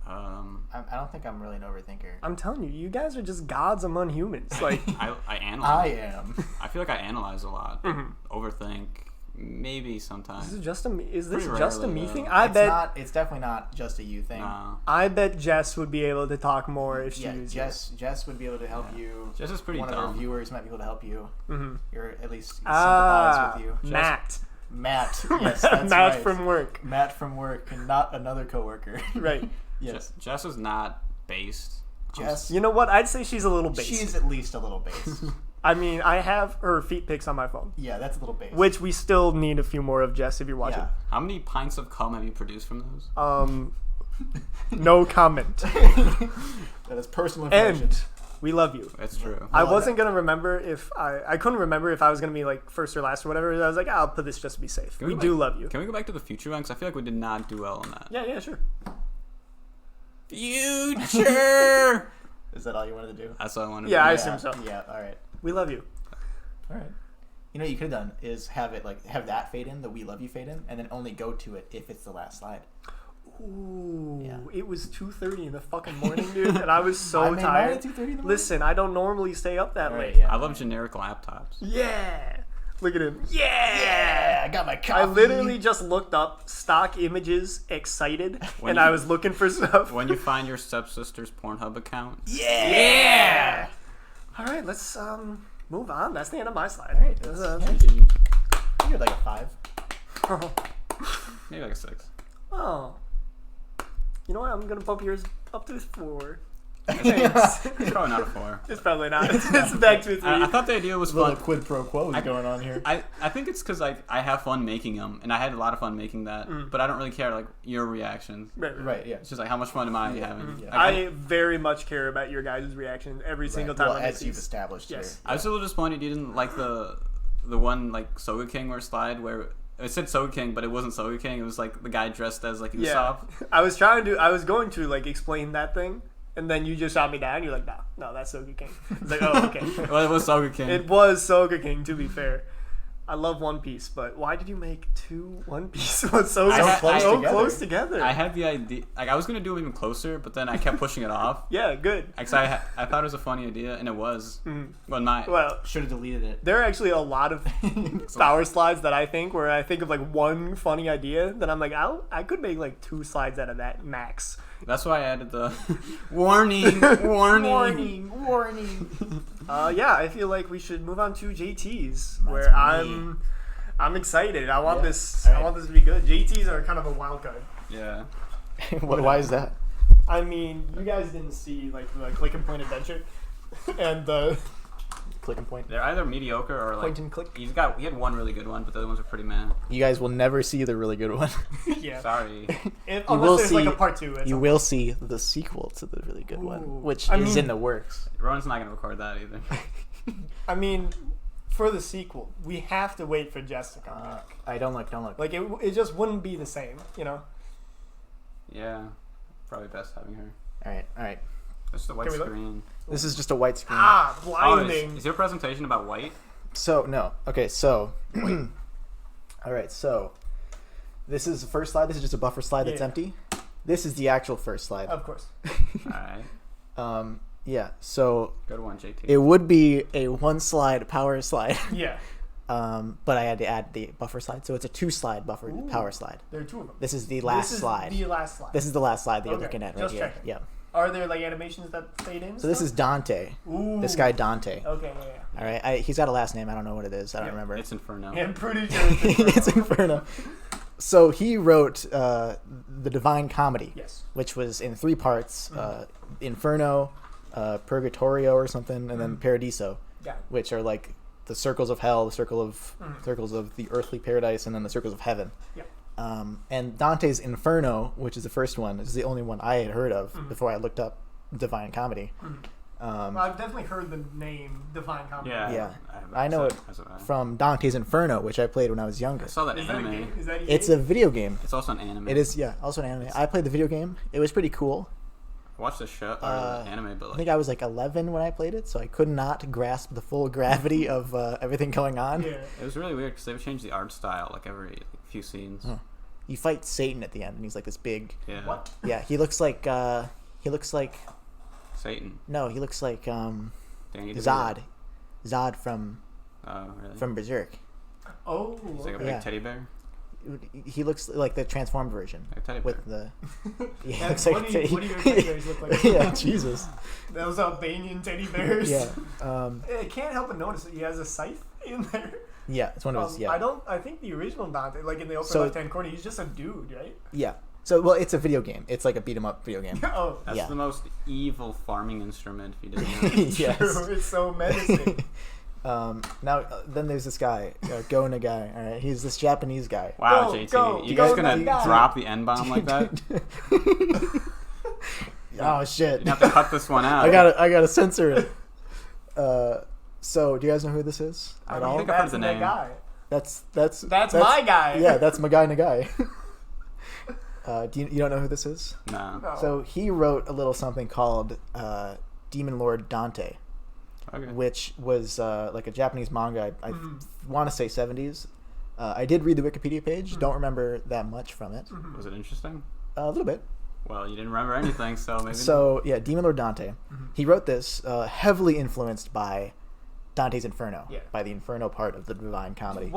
I don't think I'm really an overthinker. I'm telling you, you guys are just gods among humans. Like, I analyze. I am. I feel like I analyze a lot. Overthink. Maybe sometimes. is this just a me rarely, thing? Yeah. It's definitely not just a you thing. No. I bet Jess would be able to talk more if she Yeah, was Jess would be able to help you. Jess is pretty One of dumb. our viewers might be able to help you. You're at least Ah, sympathize with you. Matt. Yes, that's Matt right. from work. Matt from work, and not another coworker. Right. Yes. Jess is not based. Jess. You know what? I'd say she's a little based. She's at least a little based. I mean, I have her feet pics on my phone, Yeah, that's a little based. which we still need a few more of, Jess, if you're watching. Yeah. How many pints of cum have you produced from those? No comment. That is personal information. And we love you. That's true. I wasn't gonna remember if I couldn't remember if I was gonna be like first or last or whatever. I was like, I'll put this just to be safe. We do love you. Can we go back to the future one? Because I feel like we did not do well on that. Yeah, sure. Future. Is that all you wanted to do? That's all I wanted. Yeah, to I do. assume so. Yeah. All right. We love you. All right. You know what you could have done is have that fade in, the "We love you" fade in, and then only go to it if it's the last slide. Ooh, Yeah. it was 2:30 in the fucking morning, dude, and I was so I made mine tired. at 2:30 in the morning? Listen, I don't normally stay up that All late. right, yeah. I love generic laptops. Yeah. Look at him. Yeah, I got my coffee. I literally just looked up stock images, excited, When and you- I was looking for stuff. When you find your stepsister's Pornhub account. Yeah. All right, let's move on. That's the end of my slide. All right. You're like a 5. Maybe like a 6. Oh. You know what? I'm gonna bump yours up to 4. It's probably not a 4. It's probably not. It's back to a 3. I thought the idea was A little fun. quid pro quo is going on here. I think it's because I have fun making them, and I had a lot of fun making that. But I don't really care like your reactions. Right. Yeah. It's just like how much fun am I having? Yeah. Like, I very much care about your guys' reaction every single time Well, I make as you've these. established Yes. here. I was a little disappointed you didn't like the one like SOGEKING where slide where it said SOGEKING but it wasn't SOGEKING. It was like the guy dressed as like Yeah. Usopp. I was going to like explain that thing, and then you just shot me down. You're like, no, that's SOGEKING. It's like, oh, okay. Well, it was SOGEKING. It was SOGEKING, to be fair. I love One Piece, but why did you make 2 One Piece ones so close together? I had the idea, like I was gonna do them even closer, but then I kept pushing it off. Yeah, good. Because I thought it was a funny idea, and it was. Well, Should have deleted it. there are actually a lot of power slides that I think where I think of like one funny idea that I'm like, I could make like 2 slides out of that max. That's why I added the warning. Yeah, I feel like we should move on to JT's, That's where me. I'm excited. I want Yeah. this. All I right. want this to be good. JT's are kind of a wild card. Yeah. Why is that? I mean, you guys didn't see like the click and point adventure, and the Click and point. They're either mediocre or like point and click. he had one really good one, but the other ones were pretty meh. You guys will never see the really good one. Yeah. Sorry. Unless there's like a part 2. You will see the sequel to the really good Ooh. one, which I is mean- in the works. Rowan's not gonna record that either. I mean, for the sequel, we have to wait for Jess to come back. Don't look. Like it just wouldn't be the same, you know. Yeah. Probably best having her. All right. It's the white Can we look? screen. This is just a white screen. Ah, Oh, blinding. is your presentation about white? So no. Okay. So. All right. So. This is the first slide. This is just a buffer slide that's Yeah. empty. This is the actual first slide. Of course. Alright. Yeah. So Good one, JT. it would be a 1-slide power slide. Yeah. But I had to add the buffer slide, so it's a 2-slide buffer Ooh. power slide. There are 2 of them. This is the last slide. The last slide. This is the last slide that you're Okay, looking at right just here. checking. Yeah. Are there like animations that fade in? So this is Dante. Ooh. This guy Dante. Okay, yeah. All right. He's got a last name. I don't know what it is. I don't Yeah. remember. It's Inferno. Yeah, I'm pretty sure it's It's Inferno. So he wrote the Divine Comedy, Yes. which was in 3 parts: Inferno, Purgatorio or something, and then Paradiso, Yeah. which are like the circles of hell, the circles of the earthly paradise, and then the circles of heaven. Yeah. And Dante's Inferno, which is the first one, is the only one I had heard of before I looked up Divine Comedy. I've definitely heard the name Divine Comedy. Yeah. I know it from Dante's Inferno, which I played when I was younger. I saw that Is that a anime. game? Is that It's a video game. It's also an anime. It is, yeah, also an anime. I played the video game. It was pretty cool. I watched the show or the anime, but I like think I was like 11 when I played it, so I could not grasp the full gravity of everything going on. Yeah. it was really weird because they would change the art style like every few scenes. Huh. You fight Satan at the end, and he's like this big. Yeah. What? Yeah, he looks like Satan. no, he looks like Danny Zod. Zod from Oh, really? Berserk. Oh. He's like a big Yeah. teddy bear. He looks like the transformed version Like a teddy bear. with the. Yeah, That's- looks like what do your teddy bears look like? Yeah, Jesus. Those Albanian teddy bears. Yeah, I can't help but notice that he has a scythe in there. yeah, it's one of his. Yeah, I think the original Dante, like in the upper So- left-hand corner, he's just a dude, right? yeah. So, well, it's a video game. It's like a beat 'em up video game. Oh. That's Yeah. the most evil farming instrument if you didn't know. Yes. True. It's so menacing. Now, then there's this guy, Go Nagai. All right, he's this Japanese guy. Wow, Go, JT. go, you go, guys gonna go. drop the N-bomb like that? Oh shit! You have to cut this one out. I gotta censor it. So, do you guys know who this is at all? think I've heard That's the the name. guy. That's my guy. Yeah, that's my guy Nagai. You don't know who this is? No. No. So he wrote a little something called Demon Lord Dante, Okay. which was like a Japanese manga. I want to say 70s. I did read the Wikipedia page. Don't remember that much from it. Was it interesting? A little bit. Well, you didn't remember anything, so maybe. So yeah, Demon Lord Dante. He wrote this heavily influenced by Dante's Inferno, Yeah. by the Inferno part of the Divine Comedy.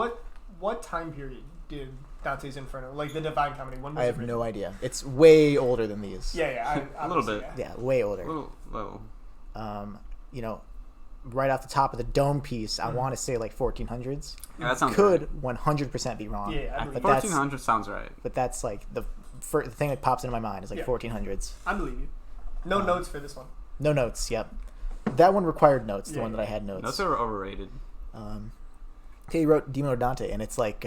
What time period did Dante's Inferno, like the Divine Comedy? When was I have it written? no idea. It's way older than these. Yeah. A little obviously, bit. Yeah. Yeah, way older. little. You know, right off the top of the dome piece, I want to say like 1400s. Yeah, that sounds Could 100% be wrong. Yeah, I believe but it. that's 1400 sounds right. but that's like the thing that pops into my mind is like Yeah. 1400s. I believe you. No notes for this one. No notes. Yep. That one required notes. The Yeah, one that I had notes. Those are overrated. Okay, he wrote Demon Lord Dante, and it's like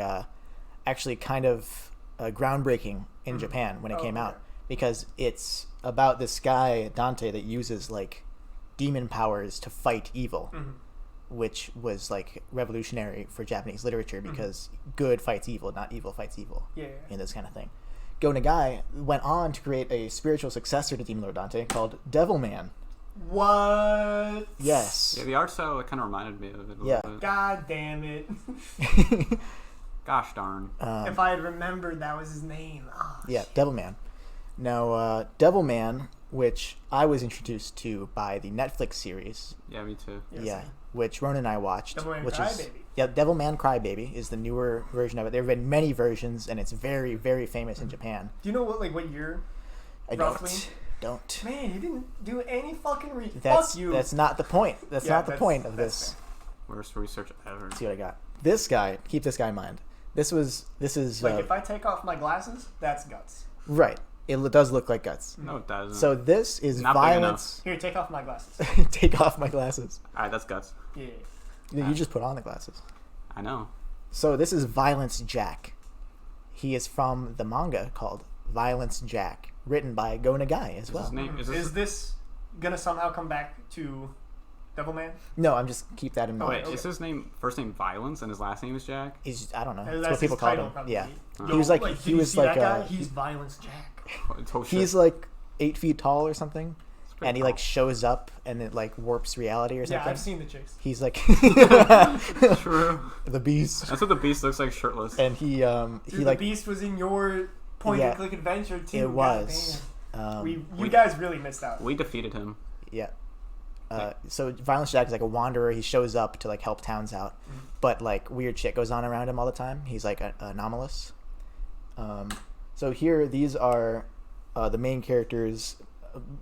actually kind of groundbreaking in Japan when it came out, because it's about this guy Dante that uses like demon powers to fight evil, which was like revolutionary for Japanese literature because good fights evil, not evil fights evil, Yeah. and this kind of thing. Go Nagai went on to create a spiritual successor to Demon Lord Dante called Devilman. What? Yes. Yeah, the art style kind of reminded me of it a Yeah. little bit. God damn it. Gosh darn. If I had remembered that was his name. Oh, Yeah, Devilman. Now, Devilman, which I was introduced to by the Netflix series, Yeah, me too. Yes. yeah, which Ron and I watched, Devilman which Crybaby. is Devilman Crybaby is the newer version of it. There have been many versions, and it's very, very famous in Japan. Do you know what year? I Roughly? don't. Man, you didn't do any fucking research. That's Fuck you. that's not the point. That's Yeah, not the point of that's this. Worst research ever. Let's see what I got. This guy, keep this guy in mind. This is Like, if I take off my glasses, that's guts. right. It does look like guts. No, it doesn't. So this is Not big violence. Here, take off my glasses. Take off my glasses. Alright, that's guts. Yeah. You just put on the glasses. I know. So this is Violence Jack. He is from the manga called Violence Jack, written by Go Nagai as Is well. his name? Is this gonna somehow come back to Devilman? No, I'm just keep that in Oh, mind. wait, okay. is his name first name Violence and his last name is Jack? He's I don't know. That's That's what people his call title, him. probably. Yeah. Yo, He was like did he you was see like that guy? He's Violence Jack. Oh, shit. he's like 8 feet tall or something, It's pretty and he tall. like shows up and it like warps reality or Yeah, something. I've seen the chase. He's like True. the beast, That's what the beast looks like shirtless. and he Dude, like the Beast was in your point Yeah, and click adventure too. it was. You guys really missed out. We defeated him. Yeah. So Violence Jack is like a wanderer. He shows up to like help towns out, but like weird shit goes on around him all the time. He's like anomalous. So here, these are the main characters,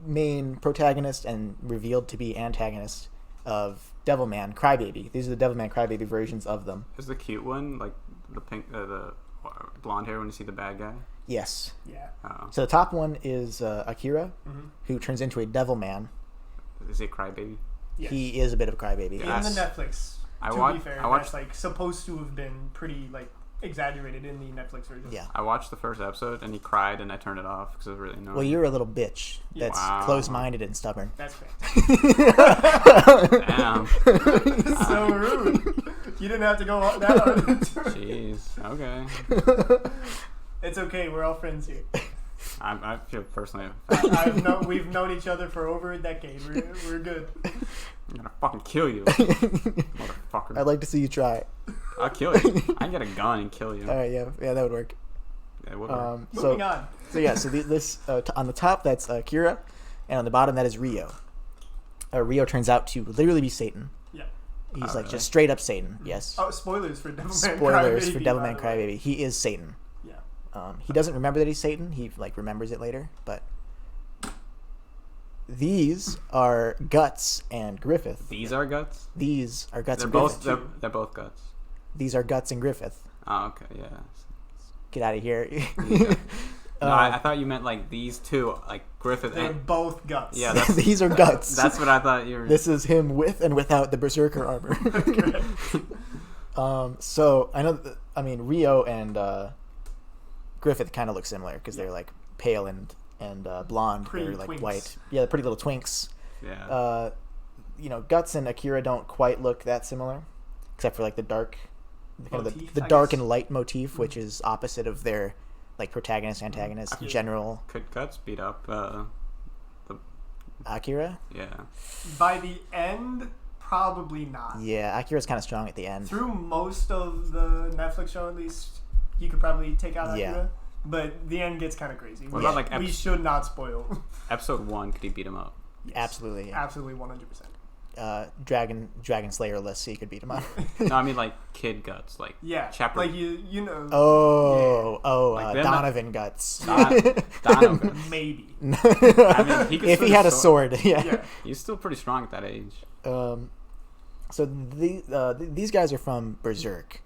main protagonist and revealed to be antagonist of Devilman Crybaby. These are the Devilman Crybaby versions of them. Is the cute one like the pink, the blonde hair when you see the bad guy? Yes. Yeah. Oh. So the top one is Akira, who turns into a Devilman. Is he a crybaby? Yes. He is a bit of a crybaby. in Yes. the Netflix. To be fair, that's like supposed to have been pretty like exaggerated in the Netflix version. Yeah. I watched the first episode and he cried and I turned it off because it was really annoying. Well, you're a little bitch that's close-minded and stubborn. That's fair. Damn. So rude. You didn't have to go that hard. Jeez. Okay. It's okay. We're all friends here. I feel personally. We've known each other for over a decade. We're good. I'm gonna fucking kill you, motherfucker. I'd like to see you try. I'll kill you. I can get a gun and kill you. All right, yeah, that would work. Yeah, it would work. Moving on. So yeah, so this on the top that's Kira, and on the bottom that is Rio. Rio turns out to literally be Satan. Yeah. He's like just straight up Satan. Yes. Oh, spoilers for Devilman Crybaby. He is Satan. Yeah. He doesn't remember that he's Satan. He like remembers it later, but. These are Guts and Griffith. These are Guts? These are Guts They're and both, Griffith. they're both Guts. These are Guts and Griffith. Oh, okay, yeah. Get out of here. No, I thought you meant like these two, like Griffith They're and... both Guts. Yeah, that's, these are Guts. That's what I thought you were... This is him with and without the Berserker armor. So, I know, Rio and Griffith kind of look similar because they're like pale and blonde. Pretty they're like twinks. white. Yeah, they're pretty little twinks. Yeah. Guts and Akira don't quite look that similar, except for like the dark, Motif, the I dark guess. and light motif, which is opposite of their like protagonist, antagonist, general. Could Guts beat up the... Akira? Yeah. By the end, probably not. Yeah, Akira's kind of strong at the end. Through most of the Netflix show, at least, you could probably take out Akira. Yeah. But the end gets kind of crazy. What about, like, we should not spoil. Episode 1, could he beat him up? Yes. Absolutely. Yeah. Absolutely, 100%. Dragon Slayer list, so you could beat him up. No, I mean like Kid Guts, like Yeah. chapter. Like, you know. Like them, Donovan Guts. Donovan. Maybe. I mean, he could If he had a sword, yeah. Yeah. He's still pretty strong at that age. So these guys are from Berserk,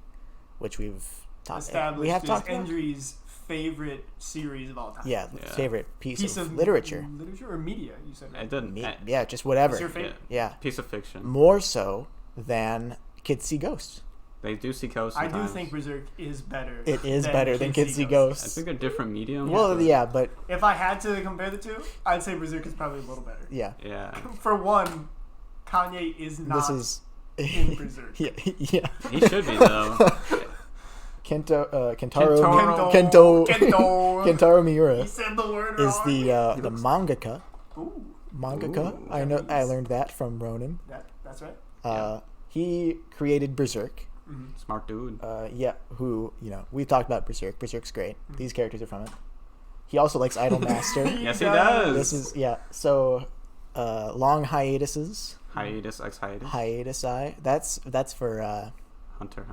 which we've talked. Established We have is talked about. Endri's favorite series of all time. Yeah, Yeah. favorite piece of literature. literature. Literature or media, you said. It didn't. Yeah, just whatever. What's your favorite? Yeah, Piece of fiction. more so than Kids See Ghosts. They do see ghosts. I do sometimes. think Berserk is better. It is better than Kids See I Ghosts. think they're different mediums. Well, yeah, but If I had to compare the two, I'd say Berserk is probably a little better. yeah, Yeah. For one, Kanye is not this is in Berserk. yeah. He should be though. Kentaro Miura He said the word is wrong. the mangaka. Ooh, Mangaka. Ooh. I know. I learned that from Ronin. that's right. He created Berserk. Smart dude. Who we talked about Berserk. Berserk's great. These characters are from it. He also likes Idolmaster. Yes, he does. This is so long hiatuses. Hiatus, ex-hiatus. Hiatusi. That's for Hunter.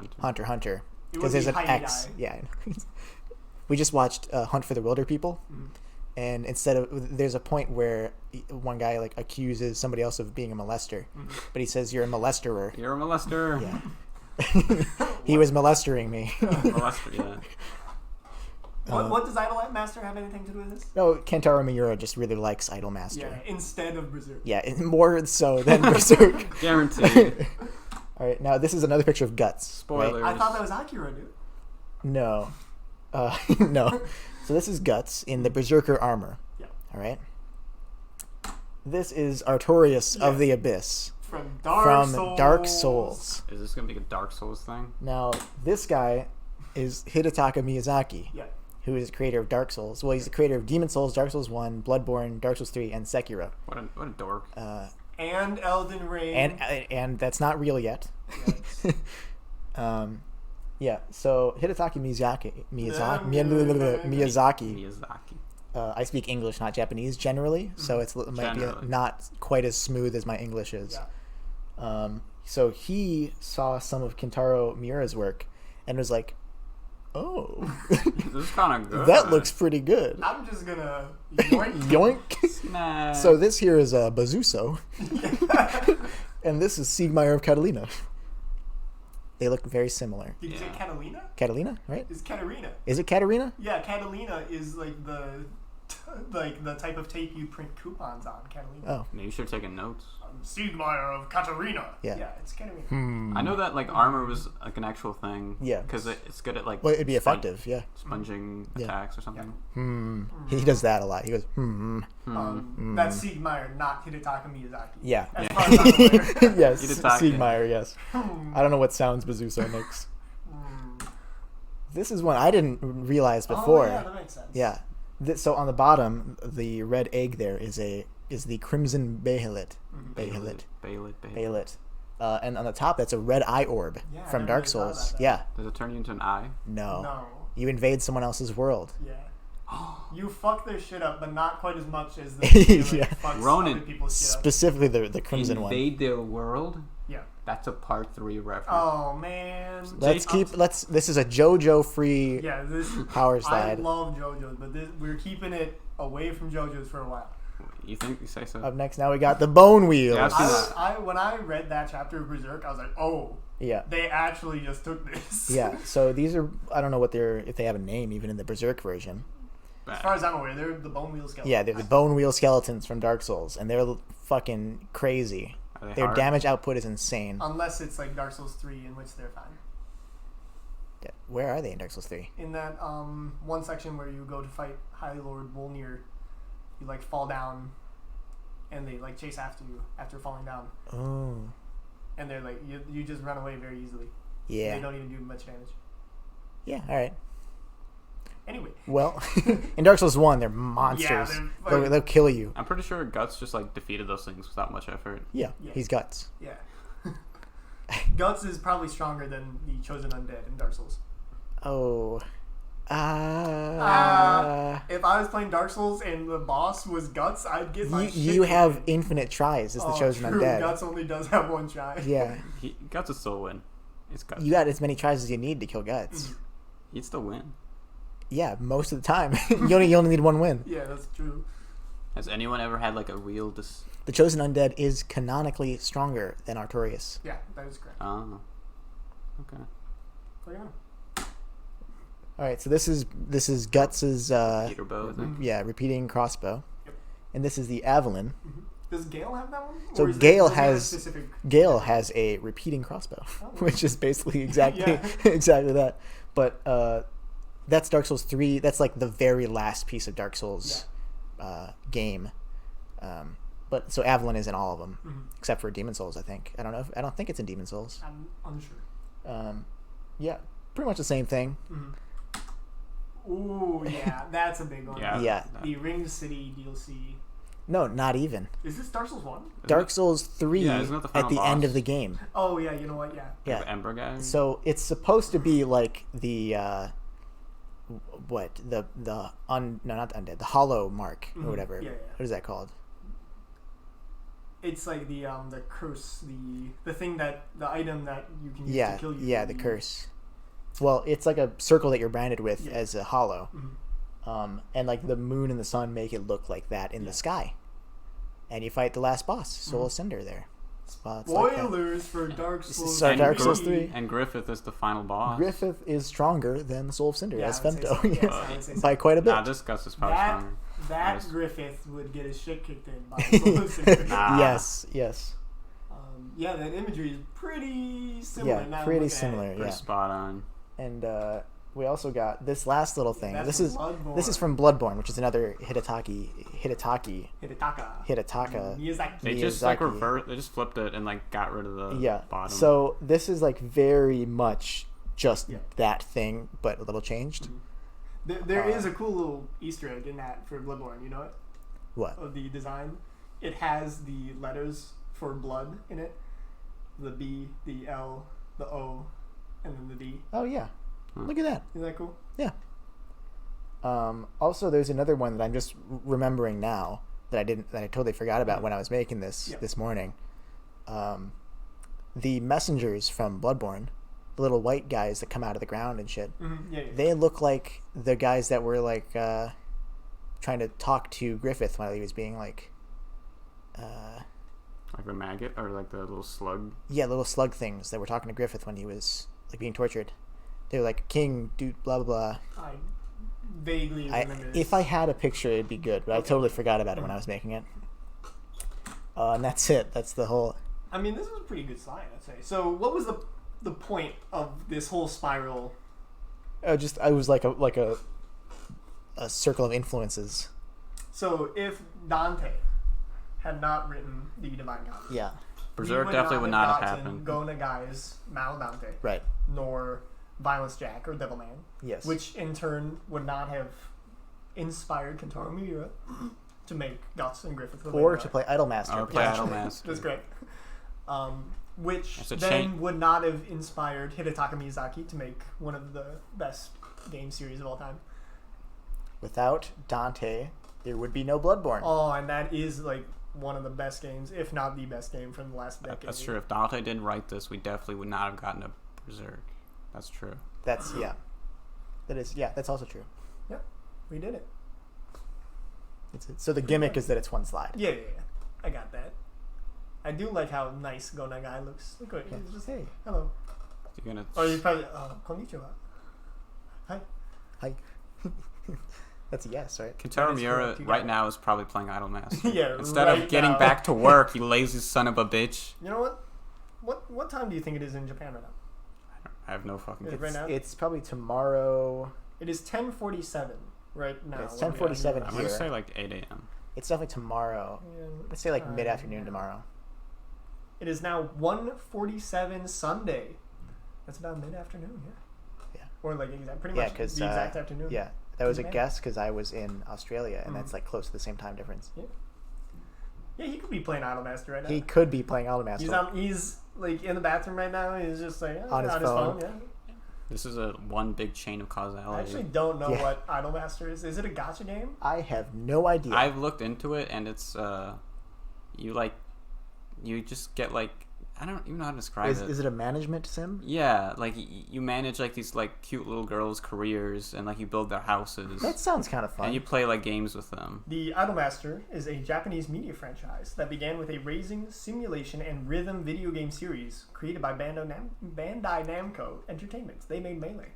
Hunter. It Because would there's be an X. Haidai. Yeah. We just watched Hunt for the Wilder People. And instead of there's a point where one guy like accuses somebody else of being a molester, but he says you're a molesterer. You're a molester. Yeah. He was molestering me. Molester, yeah. What does Idolmaster have anything to do with this? No, Kentaro Miura just really likes Idolmaster. Yeah, instead of Berserk. Yeah, more so than Berserk. Guaranteed. All right, now this is another picture of Guts. Spoilers. I thought that was Akira, dude. No. No. So this is Guts in the Berserker armor. Yeah. All right. This is Artorias of the Abyss From from Dark Souls. Is this gonna be a Dark Souls thing? Now, this guy is Hidetaka Miyazaki, Yeah. who is the creator of Dark Souls. Well, he's the creator of Demon Souls, Dark Souls 1, Bloodborne, Dark Souls 3, and Sekiro. What a dork. And Elden Ring. And that's not real yet. Yes. Yeah, so Hidetaka Miyazaki. Miyazaki. I speak English, not Japanese, generally, so it might be Generally. not quite as smooth as my English is. Yeah. So he saw some of Kentaro Miura's work and was like, "Oh, This is kind of good. that looks pretty good." I'm just gonna yoink. Yoink. Nah. So this here is Bazuso, and this is Siegmeyer of Catalina. They look very similar. Did you say Yeah. Catalina? Catalina, right? It's Katarina. Is it Katarina? Yeah, Catalina is like like the type of tape you print coupons on, Catalina. Oh. Maybe you should have taken notes. Siegmeyer of Katarina. Yeah. It's Katarina. I know that like armor was like an actual thing. Yeah. Because it's good at like. Well, it'd be effective. Yeah. Sponging attacks or something. He does that a lot. He goes, That's Siegmeyer, not Hidetaka Miyazaki. Yeah. As far as I'm aware. Yes. Hidetaka. Siegmeyer, yes. I don't know what sounds Bazuso makes. This is one I didn't realize before. Oh, yeah, that makes sense. Yeah. So on the bottom, the red egg there is the crimson Bahelit. Bahelit. And on the top, that's a red eye orb from Dark really thought Souls. about that. Yeah. Does it turn you into an eye? No. You invade someone else's world. Yeah. You fuck their shit up, but not quite as much as the fucks Ronin. other people's shit up. Specifically the crimson one. Invade their world? Yeah. That's a part 3 reference. Oh man. This is a JoJo free power I slide. love JoJo's, but we're keeping it away from JoJo's for a while. You think? You say so? Up next, now we got the bone wheels. Yeah, When I read that chapter of Berserk, I was like, oh, yeah. They actually just took this. Yeah. So these are, I don't know if they have a name even in the Berserk version. As far as I'm aware, they're the bone wheel skeletons. Yeah, they're the bone wheel skeletons from Dark Souls, and they're fucking crazy. Their damage output is insane. Unless it's like Dark Souls 3, in which they're fine. Yeah. Where are they in Dark Souls 3? In that one section where you go to fight High Lord Volnir, you like fall down, and they like chase after you after falling down. Oh. And they're like you just run away very easily. Yeah. They don't even do much damage. Yeah. All right. Anyway. Well, in Dark Souls 1, they're monsters. Yeah, they'll kill you. I'm pretty sure Guts just like defeated those things without much effort. Yeah. He's Guts. Yeah. Guts is probably stronger than the Chosen Undead in Dark Souls. Oh. If I was playing Dark Souls and the boss was Guts, I'd get my shit. You have infinite tries as the Chosen Undead. Guts only does have one try. Yeah. Guts would still win. It's Guts. You got as many tries as you need to kill Guts. He'd still win. Yeah, most of the time. you only need one win. Yeah, that's true. Has anyone ever had like a real The Chosen Undead is canonically stronger than Artorias. Yeah, that is correct. Oh. Okay. Alright, so this is Guts's Peter bow, repeating crossbow. Yep. And this is the Avalon. Mm-hmm. Does Gale have that one? So Gale has a repeating crossbow, which is basically exactly that. But that's Dark Souls 3. That's like the very last piece of Dark Souls game. But so Avalon is in all of them, except for Demon Souls, I think. I don't think it's in Demon Souls. I'm unsure. Yeah, pretty much the same thing. Ooh, yeah, that's a big one. Yeah. The Ring City DLC. No, not even. Is this Dark Souls 1? Dark Souls 3 at the end of the game. Oh, yeah, you know what? Yeah. The Ember guy? So it's supposed to be like the not the undead, the hollow mark or whatever. Yeah. What is that called? It's like the curse, the thing the item that you can use to kill you. Yeah, the curse. Well, it's like a circle that you're branded with as a hollow. And like the moon and the sun make it look like that in the sky. And you fight the last boss, Soul of Cinder there. Spoilers for Dark Souls 3. Dark Souls 3. And Griffith is the final boss. Griffith is stronger than the Soul of Cinder as Femto. So. By quite a bit. Nah, this Gus is probably stronger. That Griffith would get his shit kicked in by Soul of Cinder. Yes. Yeah, that imagery is pretty similar. Yeah, pretty similar. Pretty spot on. And we also got this last little thing. This is from Bloodborne, which is another Hidetaka. Miyazaki. They just like they just flipped it and like got rid of the bottom. So this is like very much just that thing, but a little changed. There is a cool little Easter egg in that for Bloodborne. You know it? What? Of the design, it has the letters for blood in it. The B, the L, the O, and then the D. Oh yeah, look at that. Isn't that cool? Yeah. Also, there's another one that I'm just remembering now that I totally forgot about when I was making this morning. The messengers from Bloodborne, the little white guys that come out of the ground and shit. They look like the guys that were like trying to talk to Griffith while he was being like. Like the maggot or like the little slug? Yeah, little slug things that were talking to Griffith when he was like being tortured. They were like, King, dude, blah, blah, blah. vaguely remember this. If I had a picture, it'd be good, but I totally forgot about it when I was making it. And that's it. That's the whole... I mean, this was a pretty good slide, I'd say. So, what was the point of this whole spiral? I was like a circle of influences. So, if Dante had not written the Divine Comedy, Yeah. Berserk definitely would not have happened. Go Nagai's Mal Dante, Right. nor Violence Jack or Devilman, Yes. which in turn would not have inspired Kentaro Miura to make Guts and Griffith the way Or they to are. play Idolmaster. Or play potentially. Idolmaster. That's great. Which It's a then chain. would not have inspired Hidetaka Miyazaki to make one of the best game series of all time. Without Dante, there would be no Bloodborne. Oh, and that is like one of the best games, if not the best game from the last decade. That's true. If Dante didn't write this, we definitely would not have gotten a Berserk. That's true. That's that's also true. Yep, we did it. So the gimmick is that it's one slide. Yeah. I got that. I do like how nice Go Nagai looks. Look at it. He's just, Hey. hello. You're gonna. Or you probably, konnichiwa. Hi. Hi. That's a yes, right? That Kentaro is Miura correct. You got right it. now is probably playing Idolmaster. Yeah, Instead right of getting now. back to work, you lazy son of a bitch. You know what? What time do you think it is in Japan right now? I have no fucking. Is it clue. right now? It's probably tomorrow. It is 10:47 right now. It's when we 10:47 are I'm here. gonna here. say like 8 a.m. It's definitely tomorrow. Let's say like mid-afternoon tomorrow. It is now 1:47 Sunday. That's about mid-afternoon, yeah. Yeah. Or like pretty Yeah, much because the exact afternoon. yeah, that was a Japan. guess because I was in Australia, and Mhm. that's like close to the same time difference. Yeah, he could be playing Idolmaster right now. He could be playing Idolmaster. He's like in the bathroom right now. He's just like On his phone. Yeah. This is a one big chain of I causality. actually don't know Yeah. what Idolmaster is. Is it a gacha game? I have no idea. I've looked into it, and it's you just get like I don't even know how to describe it. Is it a management sim? Yeah, like you manage like these like cute little girls' careers, and like you build their houses, That sounds kind of fun. and you play like games with them. The Idolmaster is a Japanese media franchise that began with a racing, simulation, and rhythm video game series created by Bandai Namco Entertainment. They made Melee.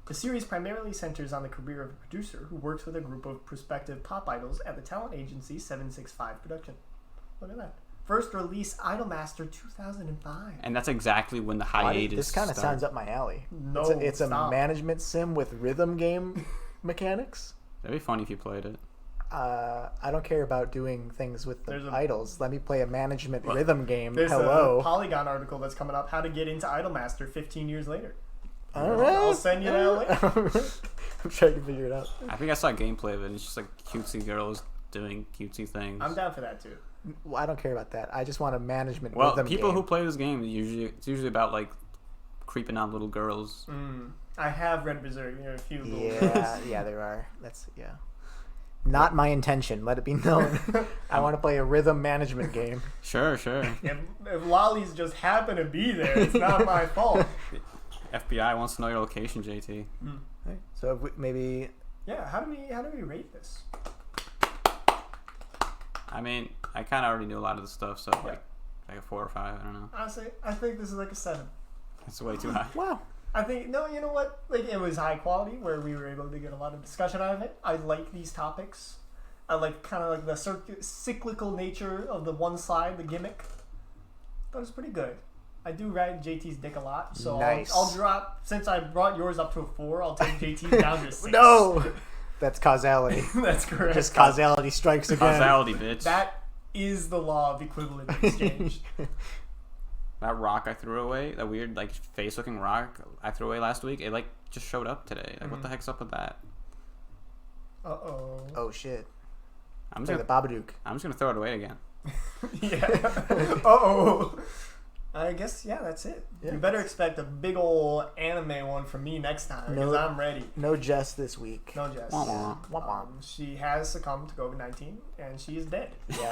The series primarily centers on the career of a producer who works with a group of prospective pop idols at the talent agency 765 Production. Look at that. First release Idolmaster 2005. And that's exactly when the Why hiatus. this kind of started. sounds up my alley. No, it's a stop. management sim with rhythm game mechanics. That'd be funny if you played it. I don't care about doing things with the There's a- idols. Let me play a management rhythm game. There's Hello. a Polygon article that's coming up, how to get into Idolmaster 15 years later. All right. I'll send you that link. I'm trying to figure it out. I think I saw gameplay of it. And it's just like cutesy girls doing cutesy things. I'm down for that too. Well, I don't care about that. I just want a management Well, rhythm people game. who play this game it's usually about like creeping on little girls. I have read Berserk. There are a few little Yeah, there are. That's not my intention. Let it be known. I want to play a rhythm management game. Sure. If lollies just happen to be there, it's not my fault. FBI wants to know your location, JT. Right. So maybe Yeah, how do we rate this? I mean, I kind of already knew a lot of the stuff, so like a 4 or 5. I don't know. Honestly, I think this is like a 7. That's way too high. wow. I think no, you know what? Like it was high quality where we were able to get a lot of discussion out of it. I like these topics. I like kind of like the cyclical nature of the one slide, the gimmick. But it's pretty good. I do ride JT's dick a lot, so Nice. I'll drop. Since I brought yours up to a 4, I'll take JT's down to a 6. No, that's causality. That's correct. Just causality strikes again. Causality, bitch. That is the law of equivalent exchange. That rock I threw away, that weird like face-looking rock I threw away last week, it like just showed up today. Like, what the heck's up with that? Uh-oh. Oh shit! I'm Like just the Babadook. gonna throw it away again. Yeah. Uh-oh. I guess, yeah, that's it. Yeah. You better expect a big ol' anime one from me next time, because No. I'm ready. No Jess this week. No, Jess. Wah, wah. Womp womp. She has succumbed to COVID-19, and she is dead. Yeah.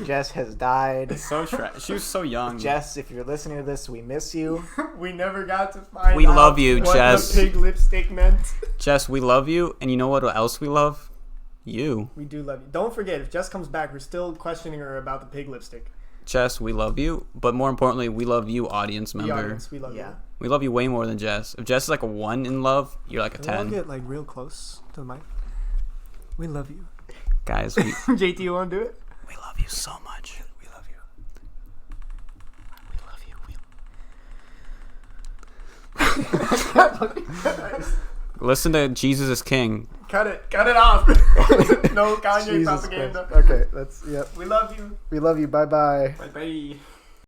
Jess has died. So she was so young. Jess, if you're listening to this, we miss you. We never got to find We out love you, what Jess. the pig lipstick meant. Jess, we love you, and you know what else we love? You. We do love you. Don't forget, if Jess comes back, we're still questioning her about the pig lipstick. Jess, we love you, but more importantly, we love you, audience member. The audience, we love Yeah. you. We love you way more than Jess. If Jess is like a 1 in love, you're like a Can we all 10. get like real close to the mic? We love you. Guys, we JT, you want to do it? we love you so much. We love you. Listen to Jesus is King. Cut it off. No Kanye Jesus propaganda. Christ. Okay, that's yep. We love you. We love you. Bye bye. Bye bye.